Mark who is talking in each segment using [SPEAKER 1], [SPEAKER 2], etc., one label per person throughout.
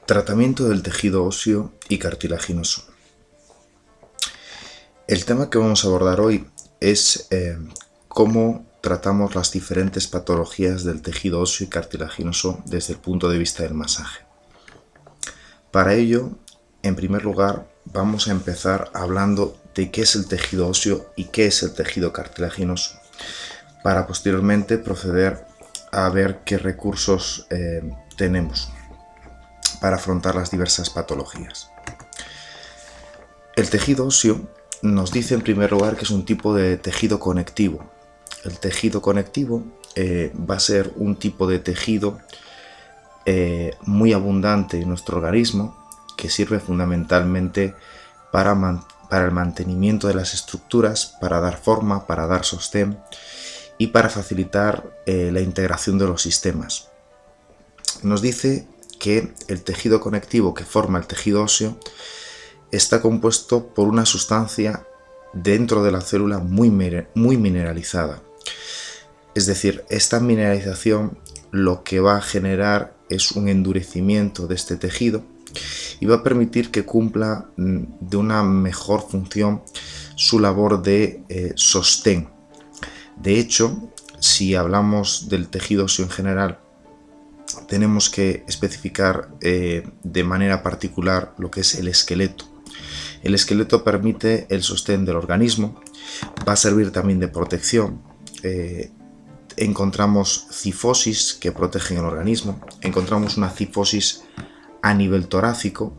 [SPEAKER 1] Tratamiento del tejido óseo y cartilaginoso. El tema que vamos a abordar hoy es cómo tratamos las diferentes patologías del tejido óseo y cartilaginoso desde el punto de vista del masaje. Para ello, en primer lugar, vamos a empezar hablando de qué es el tejido óseo y qué es el tejido cartilaginoso, para posteriormente proceder a ver qué recursos tenemos para afrontar las diversas patologías. El tejido óseo nos dice en primer lugar que es un tipo de tejido conectivo. El tejido conectivo va a ser un tipo de tejido muy abundante en nuestro organismo, que sirve fundamentalmente para el mantenimiento de las estructuras, para dar forma, para dar sostén y para facilitar la integración de los sistemas. Nos dice que el tejido conectivo que forma el tejido óseo está compuesto por una sustancia dentro de la célula muy mineralizada. Es decir, esta mineralización lo que va a generar es un endurecimiento de este tejido y va a permitir que cumpla de una mejor función su labor de sostén. De hecho, si hablamos del tejido óseo en general, tenemos que especificar de manera particular lo que es el esqueleto. El esqueleto permite el sostén del organismo, va a servir también de protección. Encontramos cifosis que protegen el organismo, encontramos una cifosis a nivel torácico.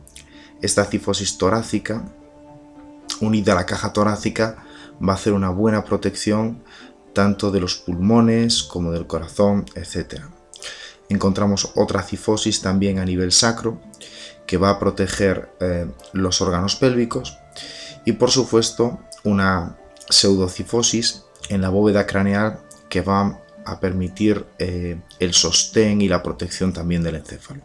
[SPEAKER 1] Esta cifosis torácica, unida a la caja torácica, va a hacer una buena protección tanto de los pulmones como del corazón, etc. Encontramos otra cifosis también a nivel sacro, que va a proteger los órganos pélvicos, y por supuesto una pseudocifosis en la bóveda craneal que va a permitir el sostén y la protección también del encéfalo.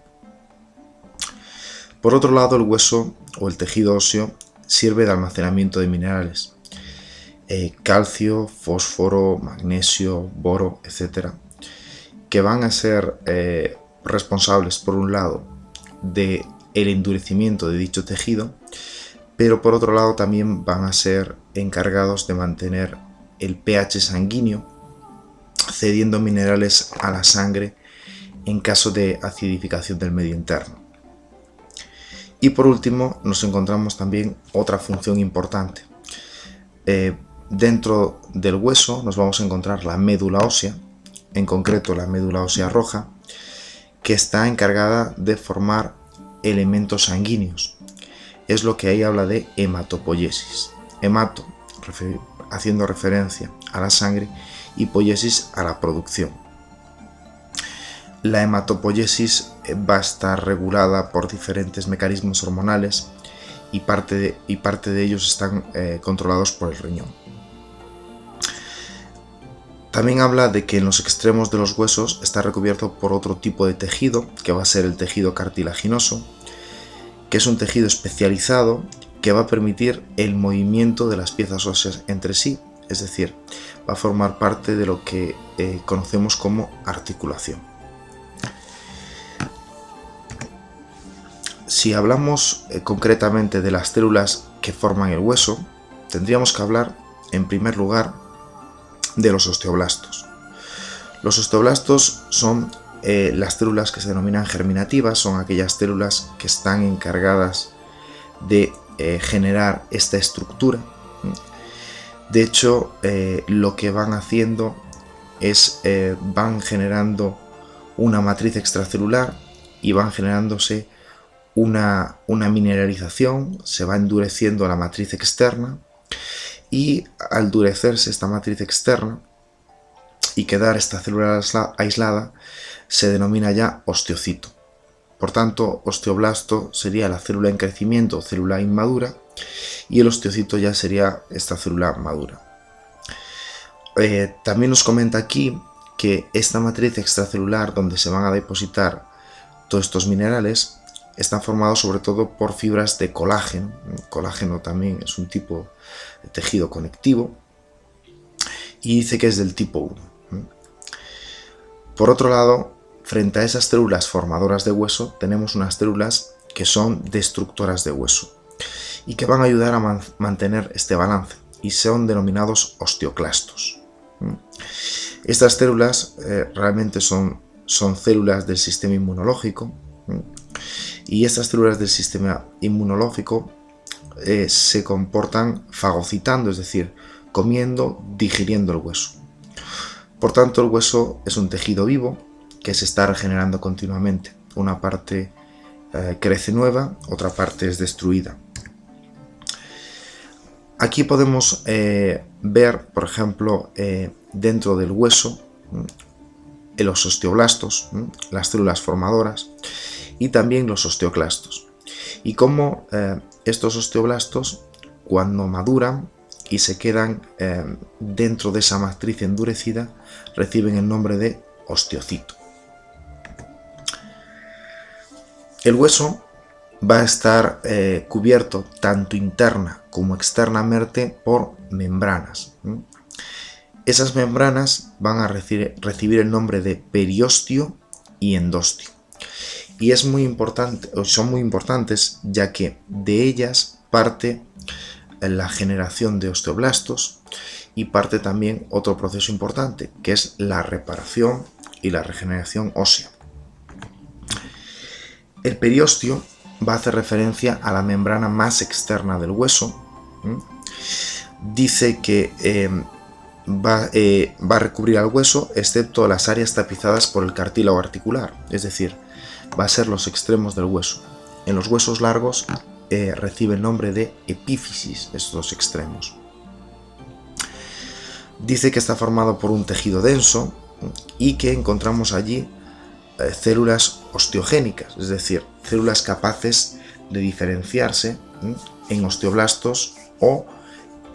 [SPEAKER 1] Por otro lado, el hueso o el tejido óseo sirve de almacenamiento de minerales, calcio, fósforo, magnesio, boro, etc., que van a ser responsables, por un lado, del endurecimiento de dicho tejido, pero por otro lado también van a ser encargados de mantener el pH sanguíneo, cediendo minerales a la sangre en caso de acidificación del medio interno. Y por último nos encontramos también otra función importante. Dentro del hueso nos vamos a encontrar la médula ósea, en concreto la médula ósea roja, que está encargada de formar elementos sanguíneos. Es lo que ahí habla de hematopoiesis. Hemato, haciendo referencia a la sangre, y poiesis a la producción. La hematopoiesis va a estar regulada por diferentes mecanismos hormonales y parte de ellos están controlados por el riñón. También habla de que en los extremos de los huesos está recubierto por otro tipo de tejido, que va a ser el tejido cartilaginoso, que es un tejido especializado que va a permitir el movimiento de las piezas óseas entre sí, es decir, va a formar parte de lo que conocemos como articulación. Si hablamos concretamente de las células que forman el hueso, tendríamos que hablar en primer lugar de los osteoblastos. Los osteoblastos son las células que se denominan germinativas, son aquellas células que están encargadas de generar esta estructura. De hecho, lo que van haciendo es van generando una matriz extracelular y van generándose una mineralización, se va endureciendo la matriz externa, y al endurecerse esta matriz externa y quedar esta célula aislada, se denomina ya osteocito. Por tanto, osteoblasto sería la célula en crecimiento, célula inmadura, y el osteocito ya sería esta célula madura. También nos comenta aquí que esta matriz extracelular donde se van a depositar todos estos minerales están formados sobre todo por fibras de colágeno. El colágeno también es un tipo de tejido conectivo y dice que es del tipo 1. Por otro lado, frente a esas células formadoras de hueso tenemos unas células que son destructoras de hueso y que van a ayudar a mantener este balance y son denominados osteoclastos. Estas células realmente son células del sistema inmunológico y estas células del sistema inmunológico se comportan fagocitando, es decir, comiendo, digiriendo el hueso. Por tanto, el hueso es un tejido vivo que se está regenerando continuamente. Una parte crece nueva, otra parte es destruida. Aquí podemos ver, por ejemplo, dentro del hueso, los osteoblastos, las células formadoras, y también los osteoclastos. Y cómo estos osteoblastos, cuando maduran y se quedan dentro de esa matriz endurecida, reciben el nombre de osteocito. El hueso va a estar cubierto tanto interna como externamente por membranas. Esas membranas van a recibir el nombre de periostio y endostio. Y son muy importantes, ya que de ellas parte la generación de osteoblastos y parte también otro proceso importante, que es la reparación y la regeneración ósea. El periostio va a hacer referencia a la membrana más externa del hueso. Dice que va a recubrir al hueso excepto las áreas tapizadas por el cartílago articular, es decir, va a ser los extremos del hueso. En los huesos largos recibe el nombre de epífisis, estos extremos. Dice que está formado por un tejido denso y que encontramos allí células osteogénicas, es decir, células capaces de diferenciarse en osteoblastos o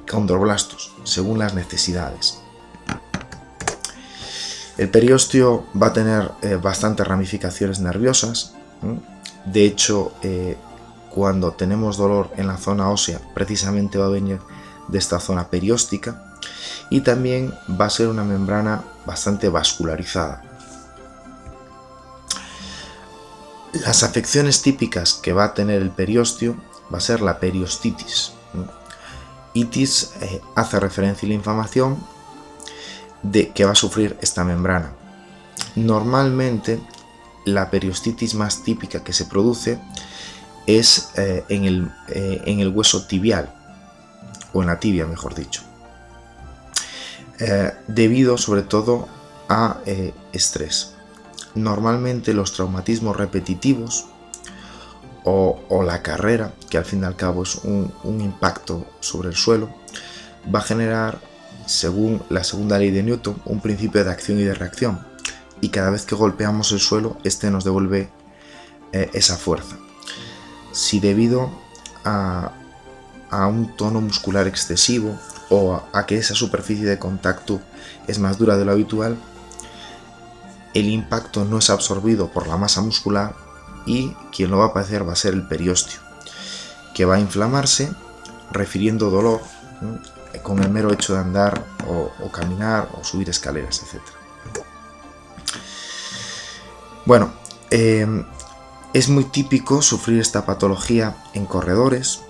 [SPEAKER 1] condroblastos, según las necesidades. El periostio va a tener bastantes ramificaciones nerviosas. De hecho, cuando tenemos dolor en la zona ósea, precisamente va a venir de esta zona perióstica, y también va a ser una membrana bastante vascularizada. Las afecciones típicas que va a tener el periostio va a ser la periostitis. Itis hace referencia a la inflamación que va a sufrir esta membrana. Normalmente la periostitis más típica que se produce es en el hueso tibial, o en la tibia mejor dicho, debido sobre todo a estrés. Normalmente los traumatismos repetitivos o la carrera, que al fin y al cabo es un impacto sobre el suelo, va a generar, según la segunda ley de Newton, un principio de acción y de reacción, y cada vez que golpeamos el suelo, este nos devuelve esa fuerza. Si debido a un tono muscular excesivo o a que esa superficie de contacto es más dura de lo habitual, el impacto no es absorbido por la masa muscular y quien lo va a padecer va a ser el periostio, que va a inflamarse, refiriendo dolor con el mero hecho de andar o caminar o subir escaleras, etc. Bueno, es muy típico sufrir esta patología en corredores,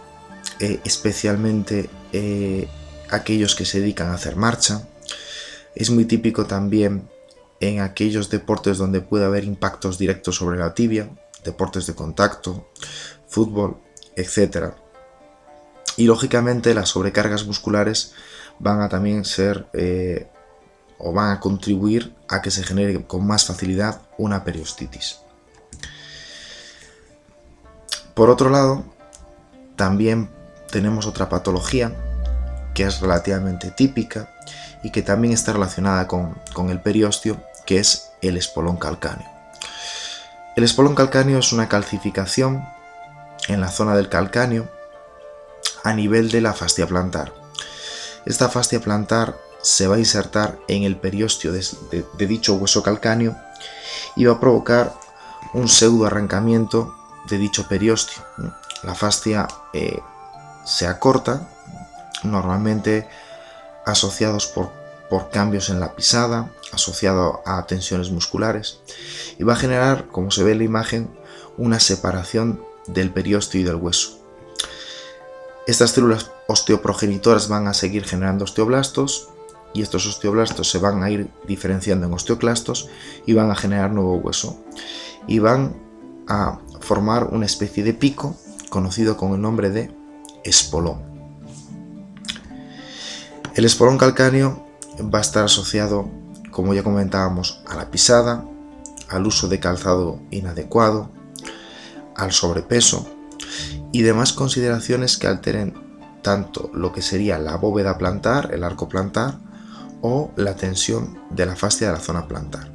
[SPEAKER 1] especialmente aquellos que se dedican a hacer marcha. Es muy típico también en aquellos deportes donde puede haber impactos directos sobre la tibia, deportes de contacto, fútbol, etc. Y lógicamente las sobrecargas musculares van a también ser o van a contribuir a que se genere con más facilidad una periostitis. Por otro lado, también tenemos otra patología que es relativamente típica y que también está relacionada con el periostio, que es el espolón calcáneo. El espolón calcáneo es una calcificación en la zona del calcáneo a nivel de la fascia plantar. Esta fascia plantar se va a insertar en el periostio de dicho hueso calcáneo y va a provocar un pseudo arrancamiento de dicho periostio. La fascia se acorta, normalmente asociados por cambios en la pisada, asociado a tensiones musculares, y va a generar, como se ve en la imagen, una separación del periósteo y del hueso. Estas células osteoprogenitoras van a seguir generando osteoblastos, y estos osteoblastos se van a ir diferenciando en osteoclastos y van a generar nuevo hueso, y van a formar una especie de pico conocido con el nombre de espolón. El espolón calcáneo va a estar asociado, como ya comentábamos, a la pisada, al uso de calzado inadecuado, al sobrepeso y demás consideraciones que alteren tanto lo que sería la bóveda plantar, el arco plantar, o la tensión de la fascia de la zona plantar.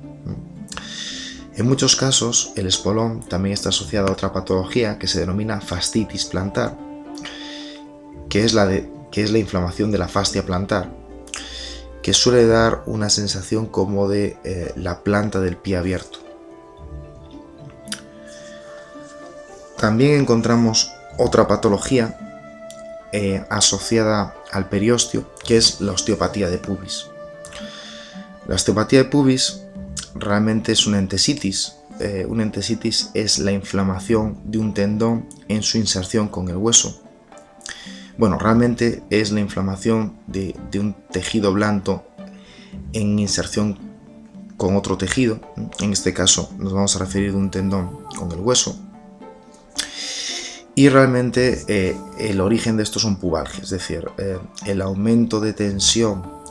[SPEAKER 1] En muchos casos, el espolón también está asociado a otra patología que se denomina fascitis plantar, que es la inflamación de la fascia plantar, que suele dar una sensación como de la planta del pie abierto. También encontramos otra patología asociada al periósteo, que es la osteopatía de pubis. La osteopatía de pubis realmente es una entesitis. Una entesitis es la inflamación de un tendón en su inserción con el hueso. Bueno, realmente es la inflamación de un tejido blando en inserción con otro tejido. En este caso nos vamos a referir a un tendón con el hueso. Y realmente el origen de esto son pubalgias, es decir, el aumento de tensión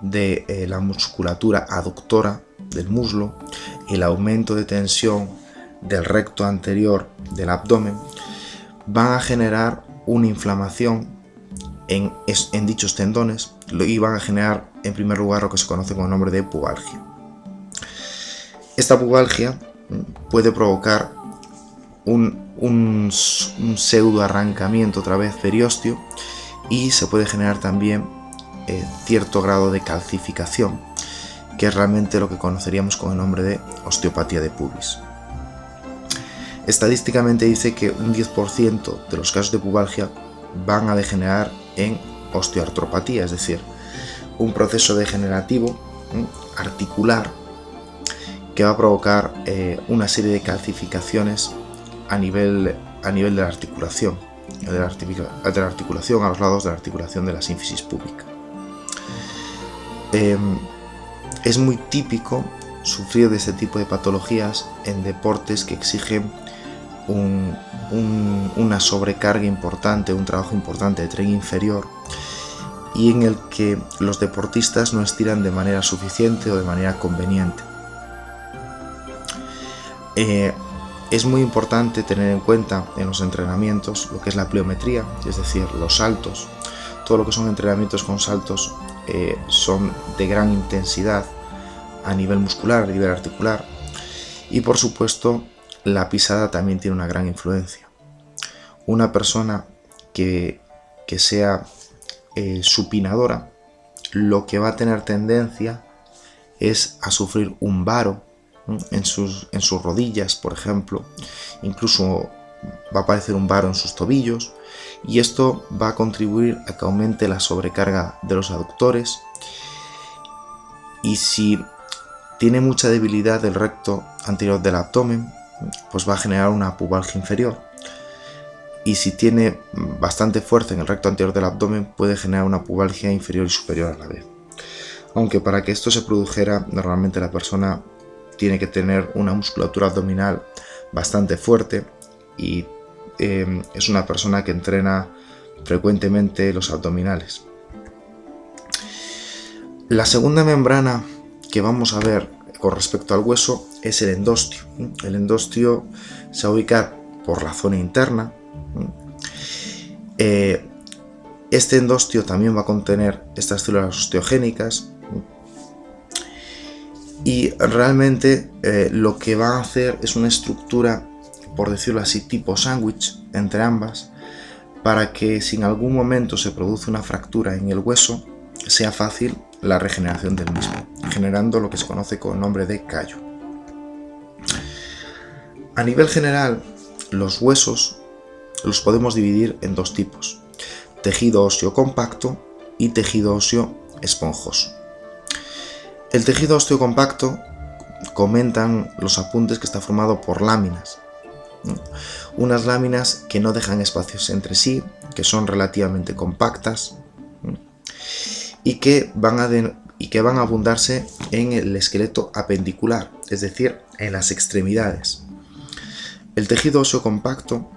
[SPEAKER 1] de la musculatura aductora del muslo, el aumento de tensión del recto anterior del abdomen, van a generar una inflamación en dichos tendones y van a generar en primer lugar lo que se conoce con el nombre de pubalgia. Esta pubalgia puede provocar un pseudo arrancamiento otra vez periósteo y se puede generar también cierto grado de calcificación, que es realmente lo que conoceríamos con el nombre de osteopatía de pubis. Estadísticamente dice que un 10% de los casos de pubalgia van a degenerar en osteoartropatía, es decir, un proceso degenerativo articular que va a provocar una serie de calcificaciones a nivel de la articulación, a los lados de la articulación de la sínfisis púbica. Es muy típico sufrir de este tipo de patologías en deportes que exigen una sobrecarga importante, un trabajo importante de tren inferior, y en el que los deportistas no estiran de manera suficiente o de manera conveniente. Es muy importante tener en cuenta en los entrenamientos lo que es la pliometría, es decir, los saltos. Todo lo que son entrenamientos con saltos son de gran intensidad a nivel muscular, a nivel articular, y por supuesto la pisada también tiene una gran influencia. Una persona que sea supinadora, lo que va a tener tendencia es a sufrir un varo en sus rodillas, por ejemplo. Incluso va a aparecer un varo en sus tobillos, y esto va a contribuir a que aumente la sobrecarga de los aductores. Y si tiene mucha debilidad del recto anterior del abdomen, pues va a generar una pubalgia inferior. Y si tiene bastante fuerza en el recto anterior del abdomen, puede generar una pubalgia inferior y superior a la vez. Aunque para que esto se produjera, normalmente la persona tiene que tener una musculatura abdominal bastante fuerte, y es una persona que entrena frecuentemente los abdominales. La segunda membrana que vamos a ver con respecto al hueso es el endostio. El endostio se va a ubicar por la zona interna. Este endostio también va a contener estas células osteogénicas, y realmente lo que va a hacer es una estructura, por decirlo así, tipo sándwich entre ambas, para que si en algún momento se produce una fractura en el hueso, sea fácil la regeneración del mismo, generando lo que se conoce con el nombre de callo. A nivel general, los huesos los podemos dividir en dos tipos: tejido óseo compacto y tejido óseo esponjoso. El tejido óseo compacto, comentan los apuntes, que está formado por láminas, ¿no? Unas láminas que no dejan espacios entre sí, que son relativamente compactas, ¿no? y que van a abundarse en el esqueleto apendicular, es decir, en las extremidades. El tejido óseo compacto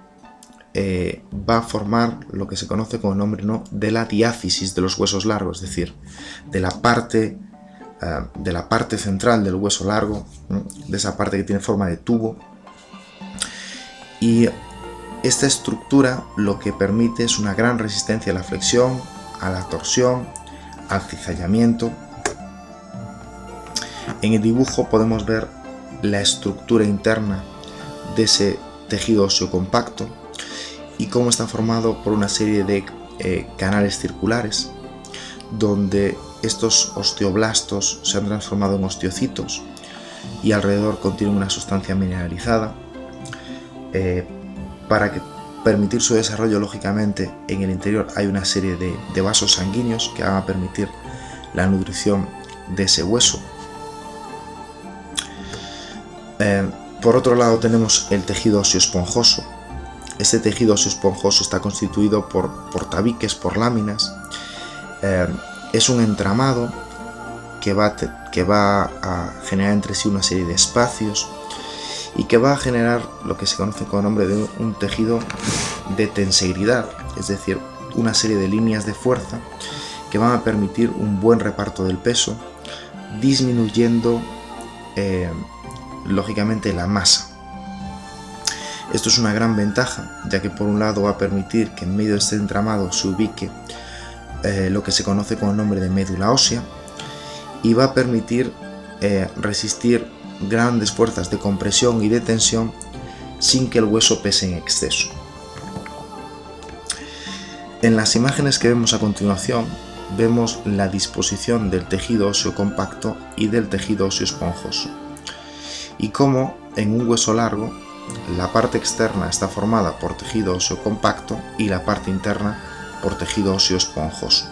[SPEAKER 1] va a formar lo que se conoce con el nombre, ¿no?, de la diáfisis de los huesos largos, es decir, de la parte central del hueso largo, ¿no?, de esa parte que tiene forma de tubo. Y esta estructura lo que permite es una gran resistencia a la flexión, a la torsión, al cizallamiento. En el dibujo podemos ver la estructura interna de ese tejido óseo compacto y cómo está formado por una serie de canales circulares, donde estos osteoblastos se han transformado en osteocitos y alrededor contienen una sustancia mineralizada. Para permitir su desarrollo, lógicamente, en el interior hay una serie de vasos sanguíneos que van a permitir la nutrición de ese hueso. Por otro lado tenemos el tejido óseo esponjoso. Este tejido óseo esponjoso está constituido por tabiques, por láminas. Es un entramado que va a generar entre sí una serie de espacios y que va a generar lo que se conoce con el nombre de un tejido de tensegridad, es decir, una serie de líneas de fuerza que van a permitir un buen reparto del peso, disminuyendo lógicamente la masa. Esto es una gran ventaja, ya que por un lado va a permitir que en medio de este entramado se ubique lo que se conoce con el nombre de médula ósea, y va a permitir resistir grandes fuerzas de compresión y de tensión sin que el hueso pese en exceso. En las imágenes que vemos a continuación vemos la disposición del tejido óseo compacto y del tejido óseo esponjoso, y cómo en un hueso largo la parte externa está formada por tejido óseo compacto y la parte interna por tejido óseo esponjoso.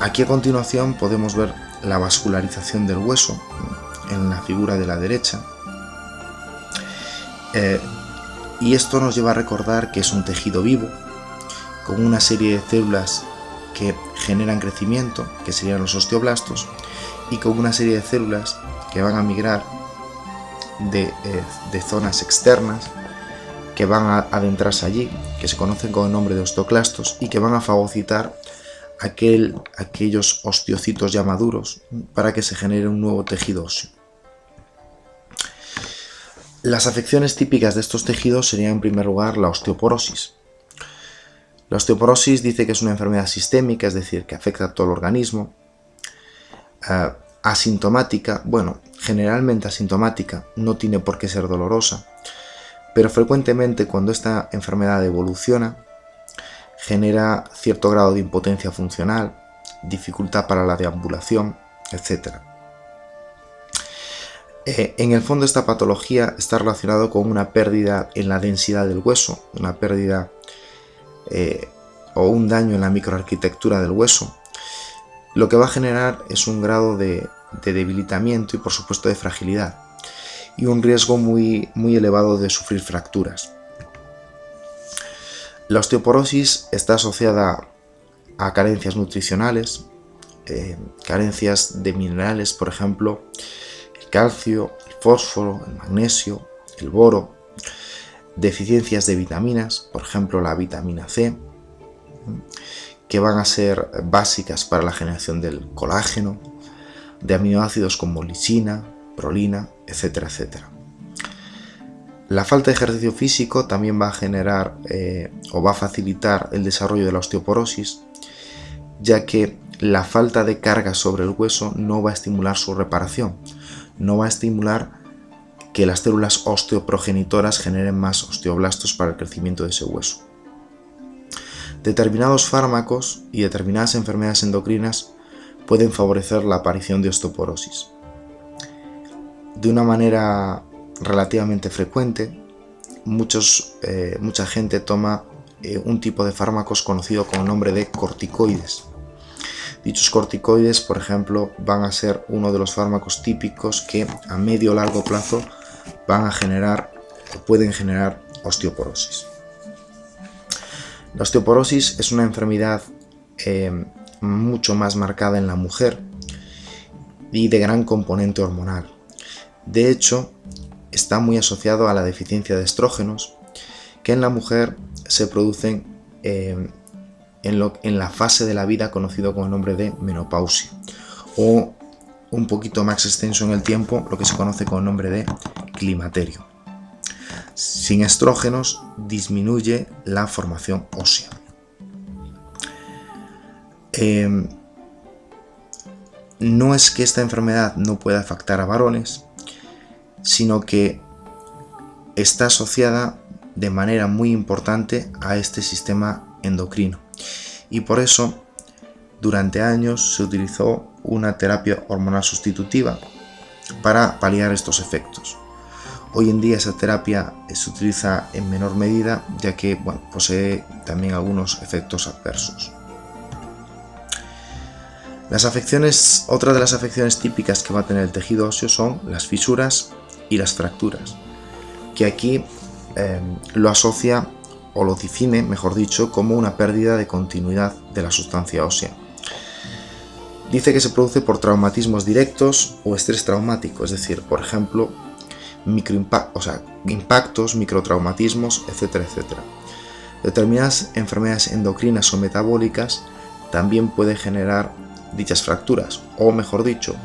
[SPEAKER 1] Aquí a continuación podemos ver la vascularización del hueso en la figura de la derecha, y esto nos lleva a recordar que es un tejido vivo con una serie de células que generan crecimiento, que serían los osteoblastos, y con una serie de células que van a migrar de zonas externas, que van a adentrarse allí, que se conocen con el nombre de osteoclastos, y que van a fagocitar aquellos osteocitos ya maduros para que se genere un nuevo tejido óseo. Las afecciones típicas de estos tejidos serían, en primer lugar, la osteoporosis. La osteoporosis dice que es una enfermedad sistémica, es decir, que afecta a todo el organismo. Asintomática, bueno, generalmente asintomática, no tiene por qué ser dolorosa, pero frecuentemente cuando esta enfermedad evoluciona, genera cierto grado de impotencia funcional, dificultad para la deambulación, etc. En el fondo, esta patología está relacionada con una pérdida en la densidad del hueso, una pérdida o un daño en la microarquitectura del hueso. Lo que va a generar es un grado de debilitamiento y, por supuesto, de fragilidad, y un riesgo muy elevado de sufrir fracturas. La osteoporosis está asociada a carencias nutricionales, carencias de minerales, por ejemplo, el calcio, el fósforo, el magnesio, el boro, deficiencias de vitaminas, por ejemplo la vitamina C, que van a ser básicas para la generación del colágeno, de aminoácidos como lisina, prolina, etcétera, etcétera. La falta de ejercicio físico también va a generar o va a facilitar el desarrollo de la osteoporosis, ya que la falta de carga sobre el hueso no va a estimular su reparación, no va a estimular que las células osteoprogenitoras generen más osteoblastos para el crecimiento de ese hueso. Determinados fármacos y determinadas enfermedades endocrinas pueden favorecer la aparición de osteoporosis. De una manera relativamente frecuente, mucha gente toma un tipo de fármacos conocido con el nombre de corticoides. Dichos corticoides, por ejemplo, van a ser uno de los fármacos típicos que a medio o largo plazo van a generar o pueden generar osteoporosis. La osteoporosis es una enfermedad mucho más marcada en la mujer y de gran componente hormonal. De hecho, está muy asociado a la deficiencia de estrógenos, que en la mujer se producen en la fase de la vida conocido con el nombre de menopausia, o un poquito más extenso en el tiempo, lo que se conoce con el nombre de climaterio. Sin estrógenos disminuye la formación ósea. No es que esta enfermedad no pueda afectar a varones, sino que está asociada de manera muy importante a este sistema endocrino, y por eso durante años se utilizó una terapia hormonal sustitutiva para paliar estos efectos. Hoy en día esa terapia se utiliza en menor medida, ya que posee también algunos efectos adversos. Otra de las afecciones típicas que va a tener el tejido óseo son las fisuras y las fracturas, que aquí lo asocia o lo define, mejor dicho, como una pérdida de continuidad de la sustancia ósea. Dice que se produce por traumatismos directos o estrés traumático, es decir, por ejemplo, impactos, microtraumatismos, etcétera, etcétera. Determinadas enfermedades endocrinas o metabólicas también pueden generar dichas fracturas, o mejor dicho,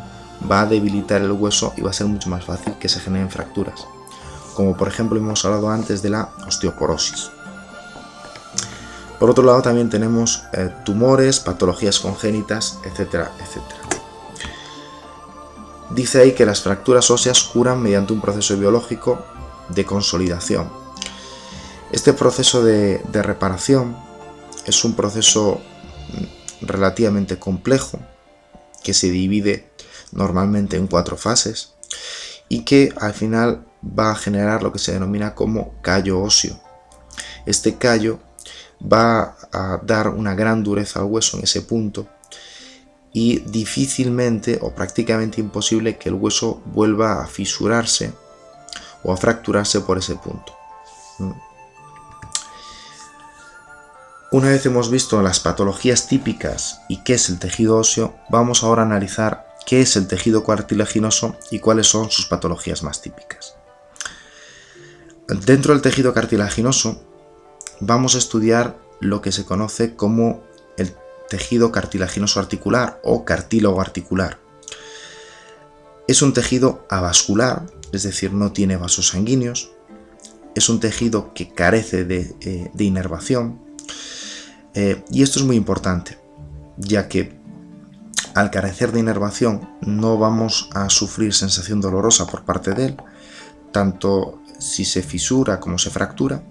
[SPEAKER 1] va a debilitar el hueso y va a ser mucho más fácil que se generen fracturas, como por ejemplo hemos hablado antes de la osteoporosis. Por otro lado también tenemos tumores, patologías congénitas, etcétera, etcétera. Dice ahí que las fracturas óseas curan mediante un proceso biológico de consolidación. Este proceso de reparación es un proceso relativamente complejo que se divide normalmente en 4 fases y que al final va a generar lo que se denomina como callo óseo. Este callo va a dar una gran dureza al hueso en ese punto y difícilmente o prácticamente imposible que el hueso vuelva a fisurarse o a fracturarse por ese punto. Una vez hemos visto las patologías típicas y qué es el tejido óseo, vamos ahora a analizar qué es el tejido cartilaginoso y cuáles son sus patologías más típicas. Dentro del tejido cartilaginoso vamos a estudiar lo que se conoce como el tejido cartilaginoso articular o cartílago articular. Es un tejido avascular, es decir, no tiene vasos sanguíneos. Es un tejido que carece de inervación. Y esto es muy importante, ya que al carecer de inervación no vamos a sufrir sensación dolorosa por parte de él, tanto si se fisura como se fractura,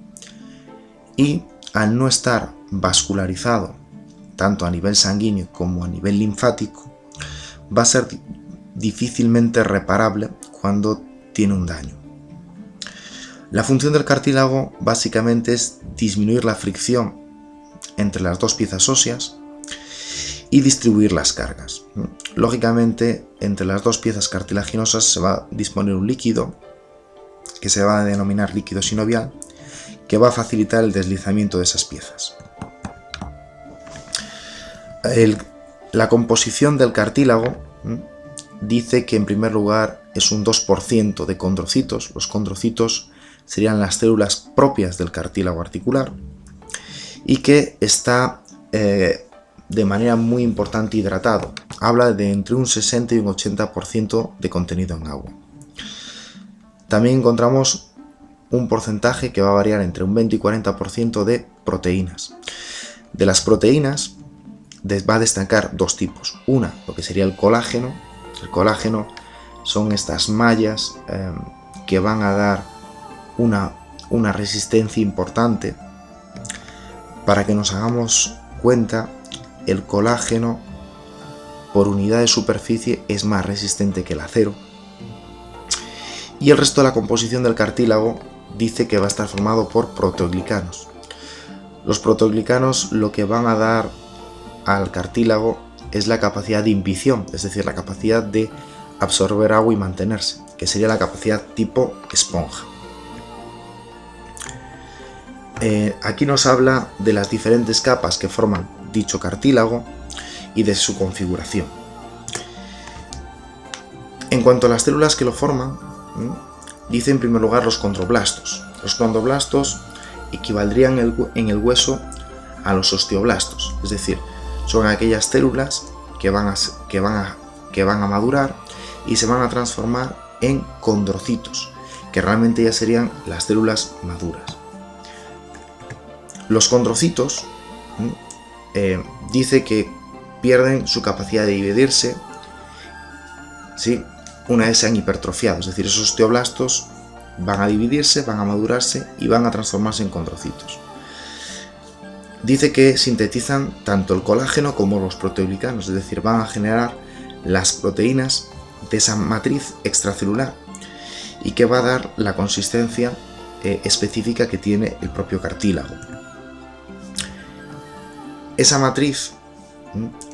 [SPEAKER 1] y al no estar vascularizado tanto a nivel sanguíneo como a nivel linfático, va a ser difícilmente reparable cuando tiene un daño. La función del cartílago básicamente es disminuir la fricción entre las dos piezas óseas y distribuir las cargas. Lógicamente, entre las dos piezas cartilaginosas se va a disponer un líquido que se va a denominar líquido sinovial, que va a facilitar el deslizamiento de esas piezas. La composición del cartílago dice que en primer lugar es un 2% de condrocitos. Los condrocitos serían las células propias del cartílago articular y que está de manera muy importante hidratado. Habla de entre un 60 y un 80% de contenido en agua. También encontramos un porcentaje que va a variar entre un 20 y 40% de proteínas. De las proteínas va a destacar dos tipos. Una, lo que sería el colágeno. El colágeno son estas mallas que van a dar una resistencia importante. Para que nos hagamos cuenta, el colágeno por unidad de superficie es más resistente que el acero. Y el resto de la composición del cartílago dice que va a estar formado por proteoglicanos. Los proteoglicanos lo que van a dar al cartílago es la capacidad de imbición, es decir, la capacidad de absorber agua y mantenerse, que sería la capacidad tipo esponja. Aquí nos habla de las diferentes capas que forman dicho cartílago y de su configuración. En cuanto a las células que lo forman, dice en primer lugar los condroblastos. Los condroblastos equivaldrían en el hueso a los osteoblastos, es decir, son aquellas células que van a madurar y se van a transformar en condrocitos, que realmente ya serían las células maduras. Los condrocitos dice que pierden su capacidad de dividirse, ¿sí?, una vez se han hipertrofiado, es decir, esos osteoblastos van a dividirse, van a madurarse y van a transformarse en condrocitos. Dice que sintetizan tanto el colágeno como los proteoglicanos, es decir, van a generar las proteínas de esa matriz extracelular y que va a dar la consistencia específica que tiene el propio cartílago. Esa matriz,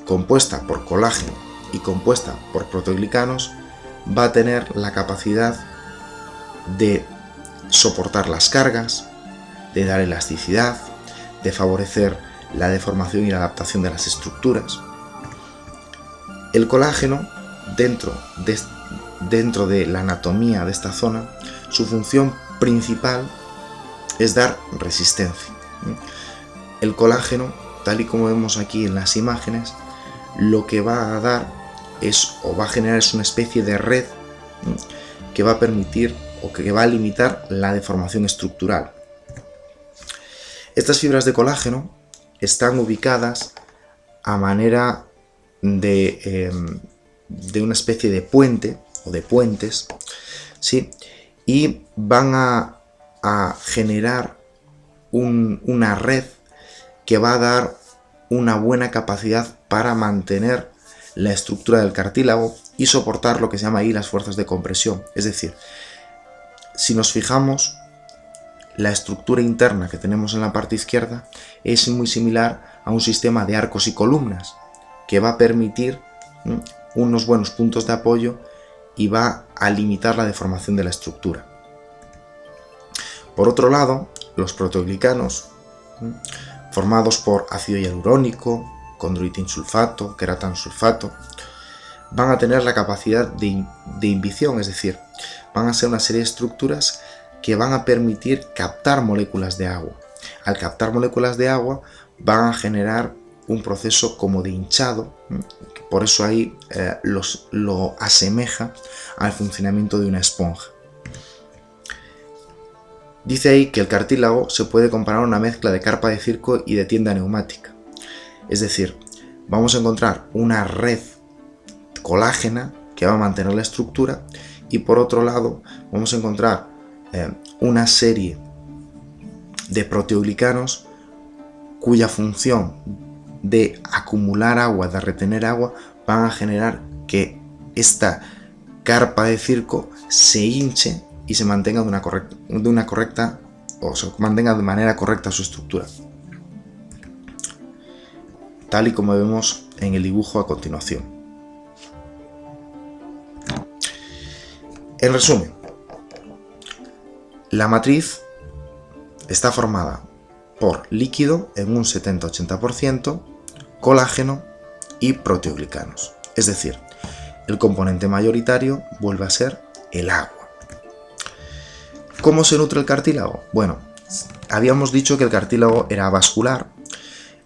[SPEAKER 1] compuesta por colágeno y compuesta por proteoglicanos, va a tener la capacidad de soportar las cargas, de dar elasticidad, de favorecer la deformación y la adaptación de las estructuras. El colágeno, dentro de la anatomía de esta zona, su función principal es dar resistencia. El colágeno, tal y como vemos aquí en las imágenes, lo que va a dar va a generar una especie de red que va a permitir o que va a limitar la deformación estructural. Estas fibras de colágeno están ubicadas a manera de una especie de puente o de puentes, ¿sí?, y van a generar una red que va a dar una buena capacidad para mantener la estructura del cartílago y soportar lo que se llama ahí las fuerzas de compresión. Es decir, si nos fijamos, la estructura interna que tenemos en la parte izquierda es muy similar a un sistema de arcos y columnas que va a permitir unos buenos puntos de apoyo y va a limitar la deformación de la estructura. Por otro lado, los proteoglicanos, formados por ácido hialurónico, condroitinsulfato, queratansulfato, van a tener la capacidad de inhibición, es decir, van a ser una serie de estructuras que van a permitir captar moléculas de agua. Al captar moléculas de agua van a generar un proceso como de hinchado, por eso ahí lo asemeja al funcionamiento de una esponja. Dice ahí que el cartílago se puede comparar a una mezcla de carpa de circo y de tienda neumática. Es decir, vamos a encontrar una red colágena que va a mantener la estructura y por otro lado vamos a encontrar una serie de proteoglicanos cuya función de acumular agua, de retener agua, van a generar que esta carpa de circo se hinche y se mantenga de manera correcta su estructura, tal y como vemos en el dibujo a continuación. En resumen, la matriz está formada por líquido en un 70-80%, colágeno y proteoglicanos. Es decir, el componente mayoritario vuelve a ser el agua. ¿Cómo se nutre el cartílago? Bueno, habíamos dicho que el cartílago era vascular,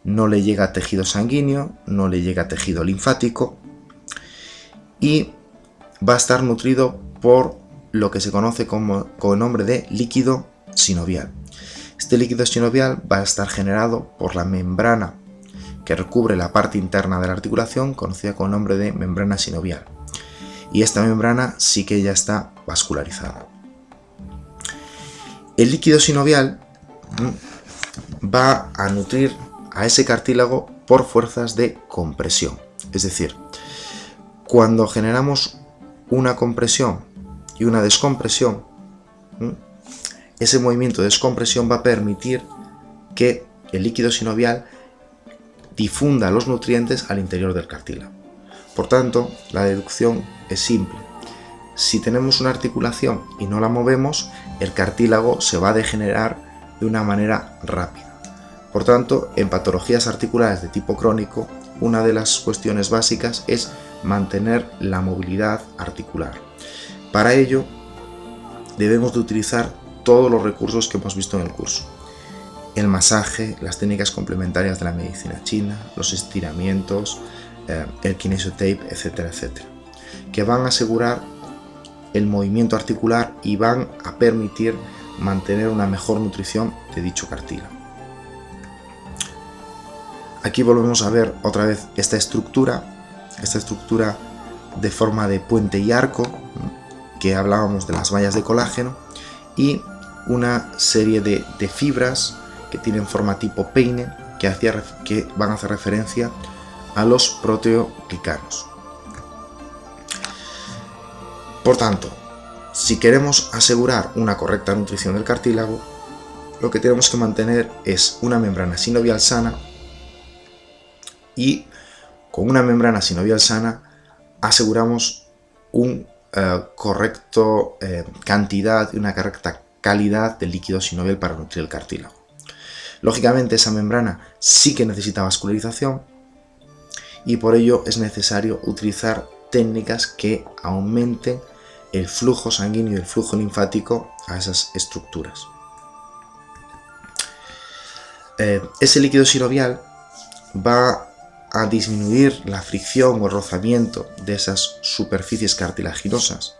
[SPEAKER 1] no le llega tejido sanguíneo, no le llega tejido linfático y va a estar nutrido por lo que se conoce con el nombre de líquido sinovial. Este líquido sinovial va a estar generado por la membrana que recubre la parte interna de la articulación, conocida con el nombre de membrana sinovial. Y esta membrana sí que ya está vascularizada. El líquido sinovial va a nutrir a ese cartílago por fuerzas de compresión. Es decir, cuando generamos una compresión y una descompresión, ese movimiento de descompresión va a permitir que el líquido sinovial difunda los nutrientes al interior del cartílago. Por tanto, la deducción es simple. Si tenemos una articulación y no la movemos, el cartílago se va a degenerar de una manera rápida. Por tanto, en patologías articulares de tipo crónico, una de las cuestiones básicas es mantener la movilidad articular. Para ello, debemos de utilizar todos los recursos que hemos visto en el curso. El masaje, las técnicas complementarias de la medicina china, los estiramientos, el kinesiotape, etcétera, etcétera, que van a asegurar el movimiento articular y van a permitir mantener una mejor nutrición de dicho cartílago. Aquí volvemos a ver otra vez esta estructura de forma de puente y arco, que hablábamos de las mallas de colágeno, y una serie de fibras que tienen forma tipo peine, que van a hacer referencia a los proteoglicanos. Por tanto, si queremos asegurar una correcta nutrición del cartílago, lo que tenemos que mantener es una membrana sinovial sana, y con una membrana sinovial sana aseguramos una correcta cantidad y una correcta calidad del líquido sinovial para nutrir el cartílago. Lógicamente, esa membrana sí que necesita vascularización y por ello es necesario utilizar técnicas que aumenten el flujo sanguíneo y el flujo linfático a esas estructuras. Ese líquido sinovial va a disminuir la fricción o el rozamiento de esas superficies cartilaginosas,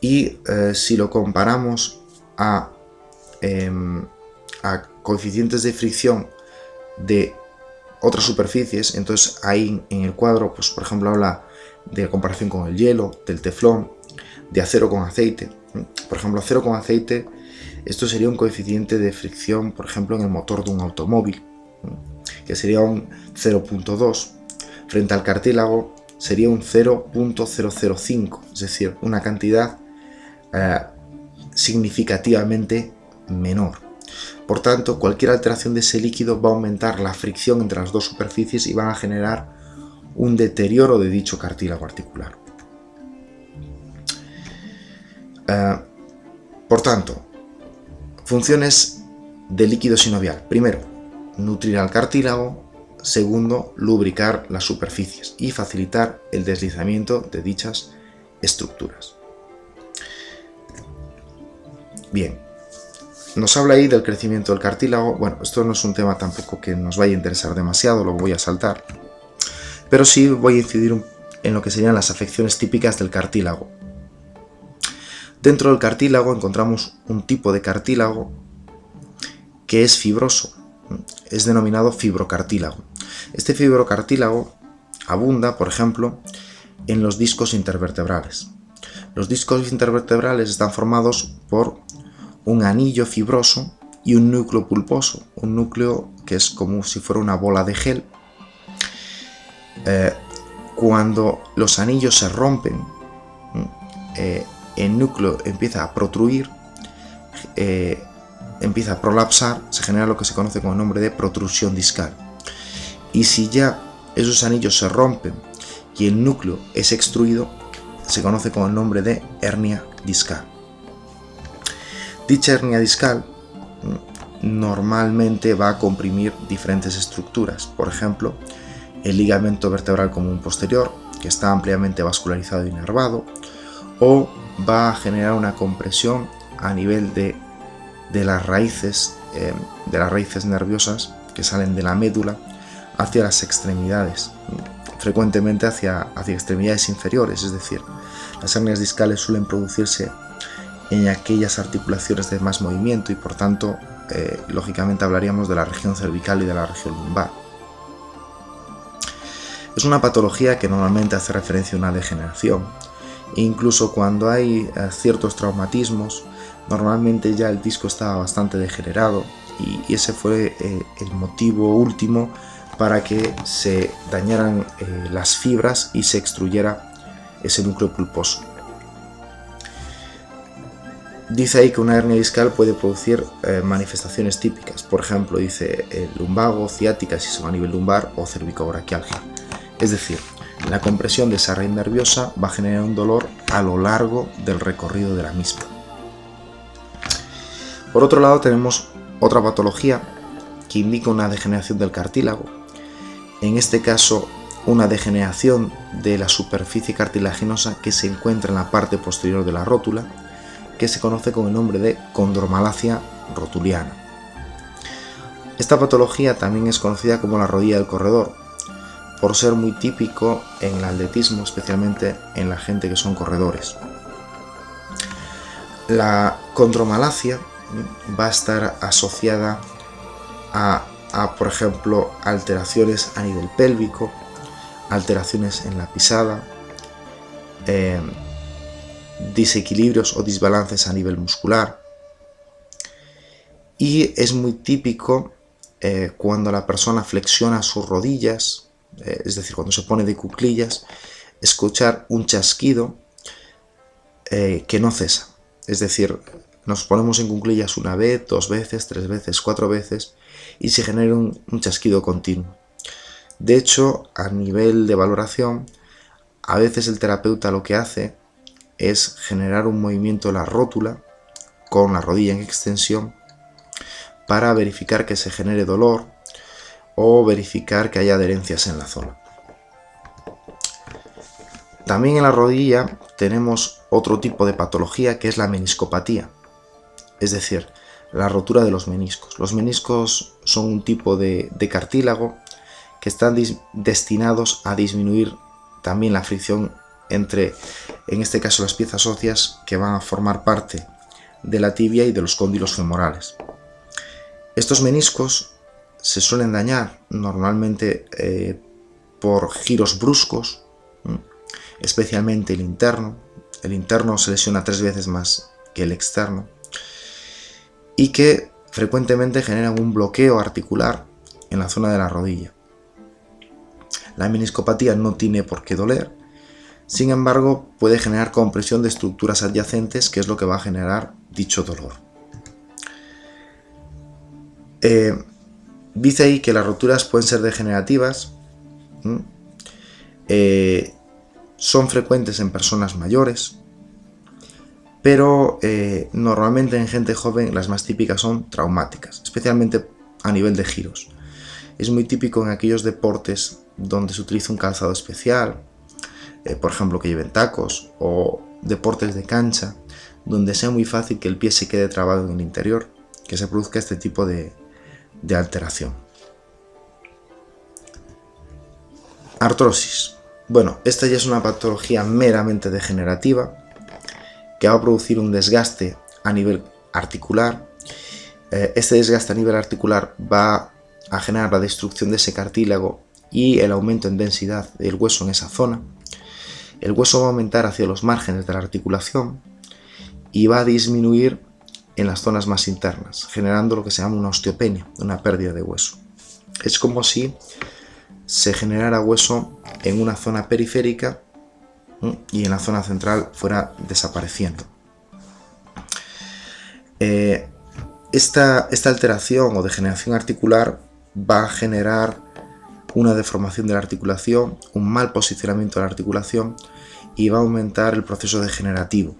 [SPEAKER 1] y si lo comparamos a coeficientes de fricción de otras superficies, entonces ahí en el cuadro, pues por ejemplo habla de comparación con el hielo, del teflón, de acero con aceite. Por ejemplo, acero con aceite, esto sería un coeficiente de fricción, por ejemplo, en el motor de un automóvil, que sería un 0.2, frente al cartílago sería un 0.005, es decir, una cantidad significativamente menor. Por tanto, cualquier alteración de ese líquido va a aumentar la fricción entre las dos superficies y van a generar un deterioro de dicho cartílago articular. Por tanto, funciones del líquido sinovial. Primero, nutrir al cartílago. Segundo, lubricar las superficies y facilitar el deslizamiento de dichas estructuras. Bien, nos habla ahí del crecimiento del cartílago. Bueno, esto no es un tema tampoco que nos vaya a interesar demasiado, lo voy a saltar. Pero sí voy a incidir en lo que serían las afecciones típicas del cartílago. Dentro del cartílago encontramos un tipo de cartílago que es fibroso, es denominado fibrocartílago. Este fibrocartílago abunda, por ejemplo, en los discos intervertebrales. Los discos intervertebrales están formados por un anillo fibroso y un núcleo pulposo, un núcleo que es como si fuera una bola de gel. Cuando los anillos se rompen, el núcleo empieza a protruir, empieza a prolapsar, se genera lo que se conoce con el nombre de protrusión discal. Y si ya esos anillos se rompen y el núcleo es extruido, se conoce con el nombre de hernia discal. Dicha hernia discal normalmente va a comprimir diferentes estructuras, por ejemplo, el ligamento vertebral común posterior, que está ampliamente vascularizado y inervado, o va a generar una compresión a nivel de las raíces nerviosas que salen de la médula hacia las extremidades, frecuentemente hacia extremidades inferiores, es decir, las hernias discales suelen producirse en aquellas articulaciones de más movimiento y por tanto, lógicamente hablaríamos de la región cervical y de la región lumbar. Es una patología que normalmente hace referencia a una degeneración, e incluso cuando hay ciertos traumatismos, normalmente ya el disco estaba bastante degenerado y ese fue el motivo último para que se dañaran las fibras y se extruyera ese núcleo pulposo. Dice ahí que una hernia discal puede producir manifestaciones típicas, por ejemplo, dice el lumbago, ciática si son a nivel lumbar o cervicobraquialgia. Es decir, la compresión de esa raíz nerviosa va a generar un dolor a lo largo del recorrido de la misma. Por otro lado, tenemos otra patología que indica una degeneración del cartílago. En este caso, una degeneración de la superficie cartilaginosa que se encuentra en la parte posterior de la rótula, que se conoce con el nombre de condromalacia rotuliana. Esta patología también es conocida como la rodilla del corredor, por ser muy típico en el atletismo, especialmente en la gente que son corredores. La condromalacia va a estar asociada a por ejemplo, alteraciones a nivel pélvico, alteraciones en la pisada, desequilibrios o desbalances a nivel muscular, y es muy típico cuando la persona flexiona sus rodillas, es decir, cuando se pone de cuclillas, escuchar un chasquido que no cesa. Es decir, nos ponemos en cuclillas una vez, 2 veces, 3 veces, 4 veces y se genera un chasquido continuo. De hecho, a nivel de valoración, a veces el terapeuta lo que hace es generar un movimiento de la rótula con la rodilla en extensión para verificar que se genere dolor o verificar que haya adherencias en la zona. También en la rodilla tenemos otro tipo de patología que es la meniscopatía, es decir, la rotura de los meniscos. Los meniscos son un tipo de cartílago que están destinados a disminuir también la fricción entre, en este caso, las piezas óseas que van a formar parte de la tibia y de los cóndilos femorales. Estos meniscos se suelen dañar normalmente por giros bruscos, especialmente el interno. El interno se lesiona 3 veces más que el externo y que frecuentemente generan un bloqueo articular en la zona de la rodilla. La meniscopatía no tiene por qué doler, sin embargo puede generar compresión de estructuras adyacentes, que es lo que va a generar dicho dolor. Dice ahí que las roturas pueden ser degenerativas, son frecuentes en personas mayores, pero normalmente en gente joven las más típicas son traumáticas, especialmente a nivel de giros. Es muy típico en aquellos deportes donde se utiliza un calzado especial, por ejemplo que lleven tacos, o deportes de cancha, donde sea muy fácil que el pie se quede trabado en el interior, que se produzca este tipo de alteración. Artrosis. Bueno, esta ya es una patología meramente degenerativa que va a producir un desgaste a nivel articular. Este desgaste a nivel articular va a generar la destrucción de ese cartílago y el aumento en densidad del hueso en esa zona. El hueso va a aumentar hacia los márgenes de la articulación y va a disminuir en las zonas más internas, generando lo que se llama una osteopenia, una pérdida de hueso. Es como si se generara hueso en una zona periférica y en la zona central fuera desapareciendo. Esta alteración o degeneración articular va a generar una deformación de la articulación, un mal posicionamiento de la articulación y va a aumentar el proceso degenerativo.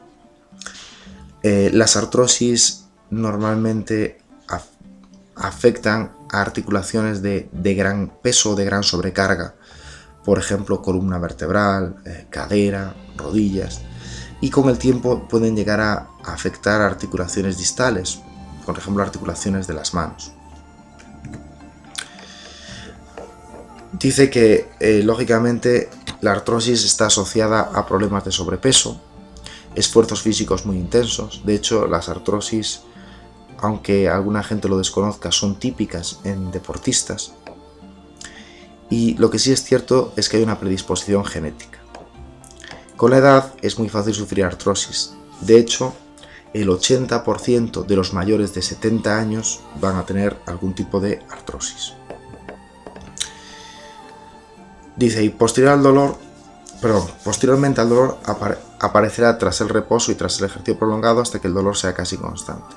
[SPEAKER 1] Las artrosis normalmente afectan a articulaciones de gran peso o de gran sobrecarga, por ejemplo columna vertebral, cadera, rodillas, y con el tiempo pueden llegar a afectar a articulaciones distales, por ejemplo articulaciones de las manos. Dice que lógicamente la artrosis está asociada a problemas de sobrepeso, esfuerzos físicos muy intensos. De hecho, las artrosis, aunque alguna gente lo desconozca, son típicas en deportistas. Y lo que sí es cierto es que hay una predisposición genética. Con la edad es muy fácil sufrir artrosis. De hecho, el 80% de los mayores de 70 años van a tener algún tipo de artrosis. Dice, y posterior al dolor, Posteriormente al dolor aparecerá tras el reposo y tras el ejercicio prolongado hasta que el dolor sea casi constante.